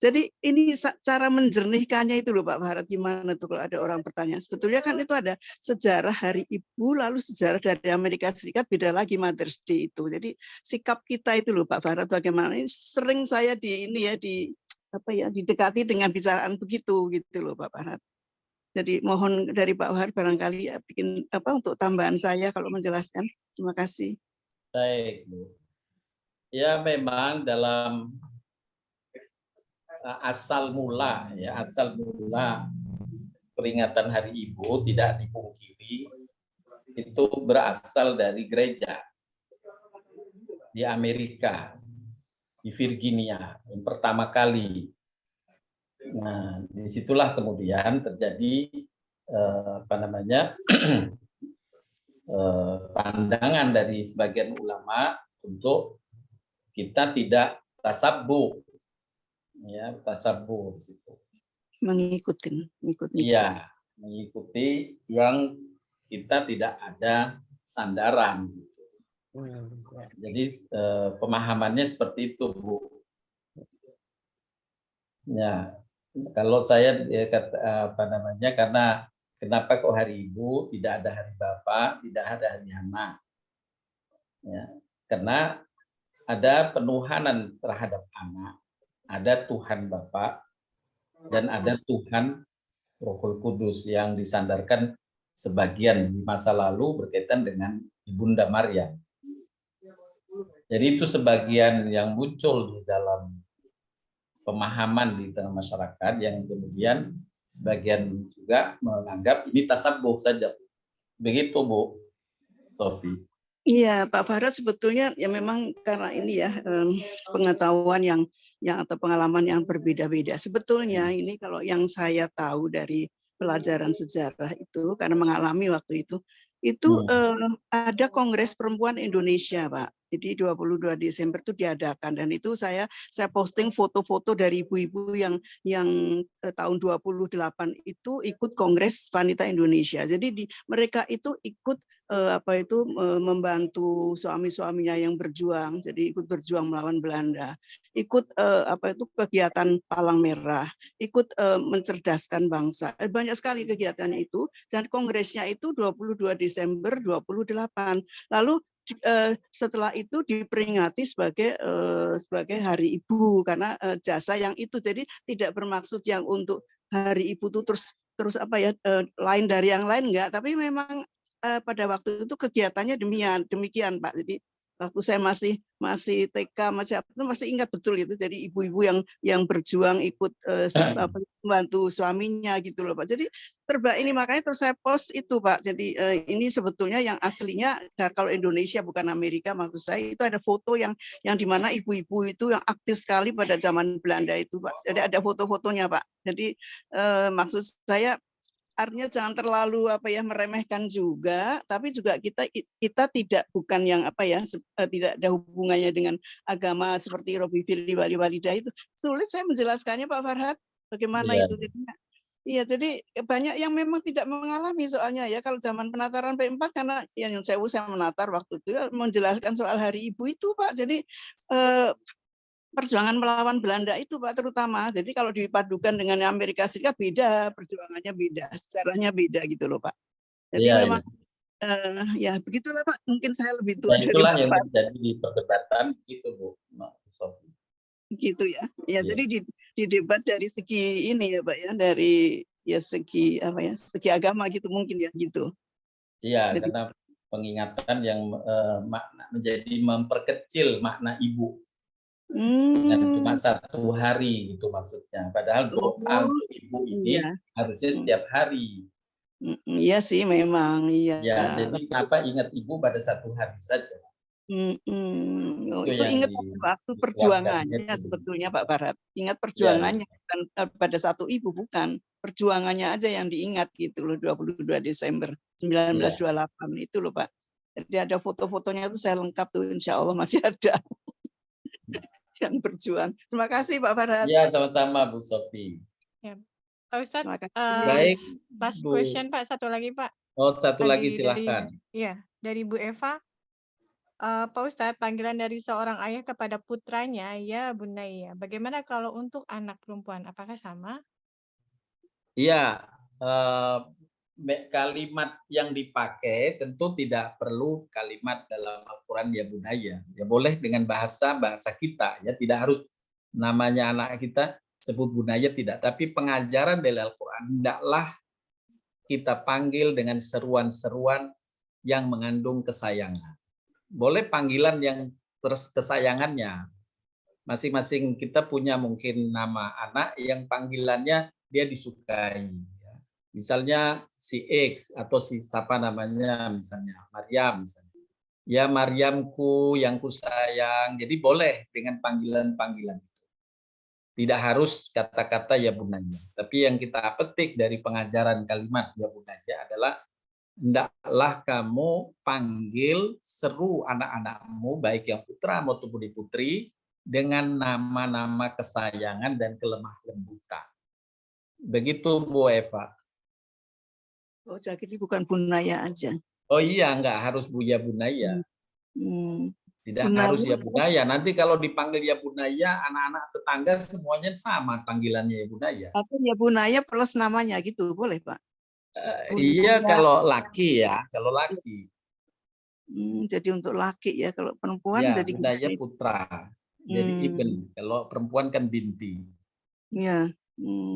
Jadi ini cara menjernihkannya itu loh Pak Barat, gimana tuh kalau ada orang bertanya. Sebetulnya kan itu ada sejarah Hari Ibu, lalu sejarah dari Amerika Serikat beda lagi Mother's Day itu. Jadi sikap kita itu loh Pak Barat bagaimana. Ini sering saya didekati dengan bicaraan begitu gitu loh Pak Barat. Jadi mohon dari Pak Bahar barangkali ya, bikin untuk tambahan saya kalau menjelaskan. Terima kasih. Baik, Bu. Ya memang dalam asal mula peringatan Hari Ibu tidak dipungkiri itu berasal dari gereja di Amerika, di Virginia yang pertama kali. Nah, disitulah kemudian terjadi pandangan dari sebagian ulama untuk kita tidak tasabbuh, ya tasabbuh Mengikuti. Iya, mengikuti yang kita tidak ada sandaran. Jadi pemahamannya seperti itu, Bu. Ya, kalau saya karena kenapa kok Hari Ibu tidak ada Hari Bapak, tidak ada Hari Anak? Ya, karena ada penuhanan terhadap anak, ada Tuhan Bapa dan ada Tuhan Rohul Kudus yang disandarkan sebagian di masa lalu berkaitan dengan Ibunda Maryam. Jadi itu sebagian yang muncul di dalam pemahaman di tengah masyarakat yang kemudian sebagian juga menganggap ini tasabbuh saja. Begitu Bu Sofi. Iya Pak Barat, sebetulnya ya memang karena ini ya pengetahuan yang atau pengalaman yang berbeda-beda. Sebetulnya ini kalau yang saya tahu dari pelajaran sejarah itu karena mengalami waktu itu ada Kongres Perempuan Indonesia, Pak. Jadi 22 Desember itu diadakan dan itu saya posting foto-foto dari ibu-ibu yang tahun 28 itu ikut Kongres Wanita Indonesia. Jadi mereka itu ikut membantu suami-suaminya yang berjuang, jadi ikut berjuang melawan Belanda, ikut kegiatan Palang Merah, ikut mencerdaskan bangsa. Banyak sekali kegiatan itu dan kongresnya itu 22 Desember 28. Lalu setelah itu diperingati sebagai Hari Ibu karena jasa yang itu. Jadi tidak bermaksud yang untuk Hari Ibu itu terus apa ya lain dari yang lain enggak, tapi memang pada waktu itu kegiatannya demikian Pak. Jadi waktu saya masih TK masih ingat betul itu. Jadi ibu-ibu yang berjuang ikut membantu suaminya gitu loh Pak. Jadi serba ini makanya terus saya post itu Pak. Jadi ini sebetulnya yang aslinya kalau Indonesia bukan Amerika maksud saya, itu ada foto yang di mana ibu-ibu itu yang aktif sekali pada zaman Belanda itu Pak. Jadi ada foto-fotonya Pak. Jadi maksud saya artinya jangan terlalu meremehkan juga, tapi juga kita bukan yang tidak ada hubungannya dengan agama seperti Robi Fili Wali Walidah itu. Sulit saya menjelaskannya Pak Farhad, bagaimana itu. Iya, jadi banyak yang memang tidak mengalami soalnya ya. Kalau zaman penataran P4 karena yang saya menatar waktu itu menjelaskan soal Hari Ibu itu Pak. Jadi perjuangan melawan Belanda itu Pak terutama. Jadi kalau dipadukan dengan Amerika Serikat beda, perjuangannya beda, sejarahnya beda gitu loh Pak. Jadi memang ya begitulah Pak. Mungkin saya lebih tua dari itulah Bapak. yang terjadi di perdebatan gitu Bu Sofi. Gitu ya. Ya jadi di debat dari segi ini ya Pak ya, dari ya segi segi agama gitu mungkin ya gitu. Iya, karena pengingatan yang menjadi memperkecil makna ibu. Dan cuma 1 hari gitu maksudnya. Padahal doa untuk ibu ini harusnya setiap hari. Iya sih memang. Iya. Ya, jadi kenapa ingat ibu pada 1 hari saja? Itu ingat waktu perjuangannya sebetulnya Pak Barat. Ingat perjuangannya bukan pada 1 ibu, bukan. Perjuangannya aja yang diingat gitu loh, 22 Desember 1928 itu loh Pak. Jadi ada foto-fotonya itu saya lengkap tuh, insya Allah masih ada. Yang berjuang. Terima kasih Pak Farhad. Iya, sama-sama Bu Sofi. Ya. Pak Ustadz, baik. Last question Pak, satu lagi Pak. Oh, satu lagi silakan. Iya, dari Bu Eva. Pak Ustadz, panggilan dari seorang ayah kepada putranya, ya Bunaya. Bagaimana kalau untuk anak perempuan? Apakah sama? Iya, kalimat yang dipakai tentu tidak perlu kalimat dalam Al-Quran ya Bunaya. Ya boleh dengan bahasa kita ya, tidak harus namanya anak kita sebut Bunaya tidak, tapi pengajaran dari Al-Quran hendaklah kita panggil dengan seruan-seruan yang mengandung kesayangan. Boleh panggilan yang terus kesayangannya. Masing-masing kita punya mungkin nama anak yang panggilannya dia disukai. Misalnya si X atau si siapa namanya, misalnya Maryam misalnya. Ya Maryamku yang kusayang. Jadi boleh dengan panggilan-panggilan itu. Tidak harus kata-kata ya Bunaya. Tapi yang kita petik dari pengajaran kalimat ya Bunaya adalah hendaklah kamu panggil seru anak-anakmu baik yang putra maupun putri dengan nama-nama kesayangan dan kelemah lembutan. Begitu Bu Eva. Oh, jadi bukan Bunaya aja. Oh iya, enggak harus Bu ya Bunaya. Tidak Bunaya. harus ya Bunaya. Nanti kalau dipanggil ya Bunaya, anak-anak tetangga semuanya sama panggilannya ya Bunaya. Atau ya Bunaya plus namanya gitu, boleh Pak? Iya kalau laki ya, kalau laki. Jadi untuk laki ya, kalau perempuan ya, jadi Bunaya putra. Jadi ibn, kalau perempuan kan binti. Ya.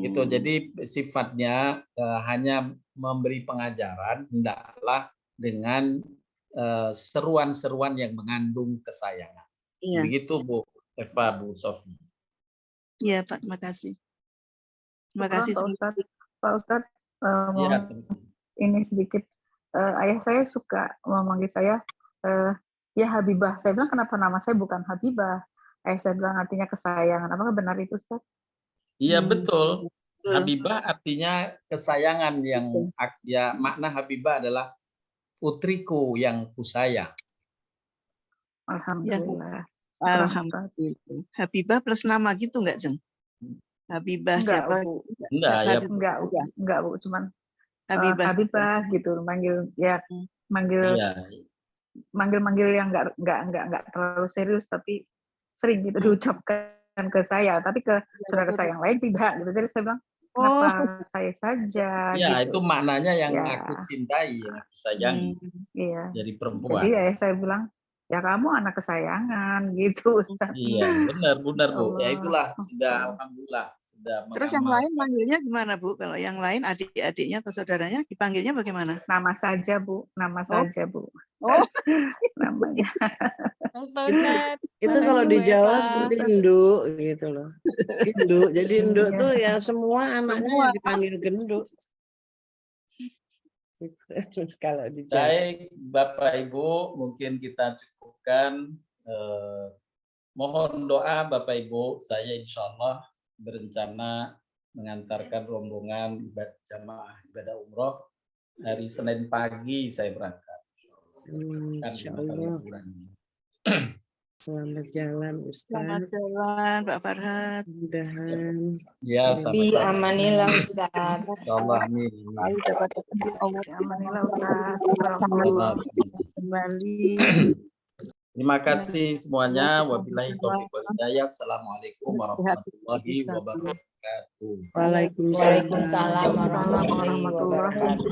Itu jadi sifatnya hanya memberi pengajaran, hendaklah dengan seruan-seruan yang mengandung kesayangan. Ya. Begitu Bu Eva, Bu Sofi. Iya Pak, terima kasih. Terima kasih Pak Ustadz. Ini sedikit, ayah saya suka memanggil saya ya Habibah. Saya bilang kenapa nama saya bukan Habibah? Ayah saya bilang artinya kesayangan. Apakah benar itu Ustaz? Iya betul. Habibah artinya kesayangan yang ya makna Habibah adalah putriku yang kusayang. Alhamdulillah. Alhamdulillah. Habibah plus nama gitu enggak Jeng? Habibah enggak, siapa? Bu. Enggak, ya. Enggak Bu, cuman Habibah gitu, manggil ya, manggil yang enggak terlalu serius tapi sering gitu diucapkan ke saya, tapi ke saudara saya yang lain tidak gitu. Jadi saya bilang kenapa saya saja ya gitu. Itu maknanya yang aku cintai, yang aku sayangi. Iya. Jadi perempuan. Jadi saya bilang ya kamu anak kesayangan gitu Ustaz. Iya, benar Bu. Ya Allah. itulah sudah alhamdulillah sudah Terus yang mengamalkan. lain manggilnya gimana Bu? Kalau yang lain adik-adiknya atau saudaranya dipanggilnya bagaimana? Nama saja Bu, nama saja Bu. Oh, Namanya. Baik, Pak Ustadz. Itu Makasih, kalau Bu di Jawa Eva. seperti induk gitu loh. Induk. Jadi induk Iya. tuh ya semua anaknya Semua. dipanggil genduk. Kalau di Jawa. Baik, Bapak Ibu, mungkin kita cukupkan. Mohon doa Bapak Ibu, saya insya Allah berencana mengantarkan rombongan jamaah ibadah umroh hari Senin pagi saya berangkat. Insya Allah. Selamat jalan selamat Ustaz. jalan Pak Farhat. Mudah-mudahan. Ya, sama-sama. Amanilah Ustaz. Insya Allah, amin. Lalu dapat ketemu Allah Alhamdulillah Ustaz. Alhamdulillah. kembali. Terima kasih semuanya. Wabillahi taufiq wal hidayah. Assalamualaikum warahmatullahi wabarakatuh. Waalaikumsalam. Waalaikumsalam warahmatullahi wabarakatuh.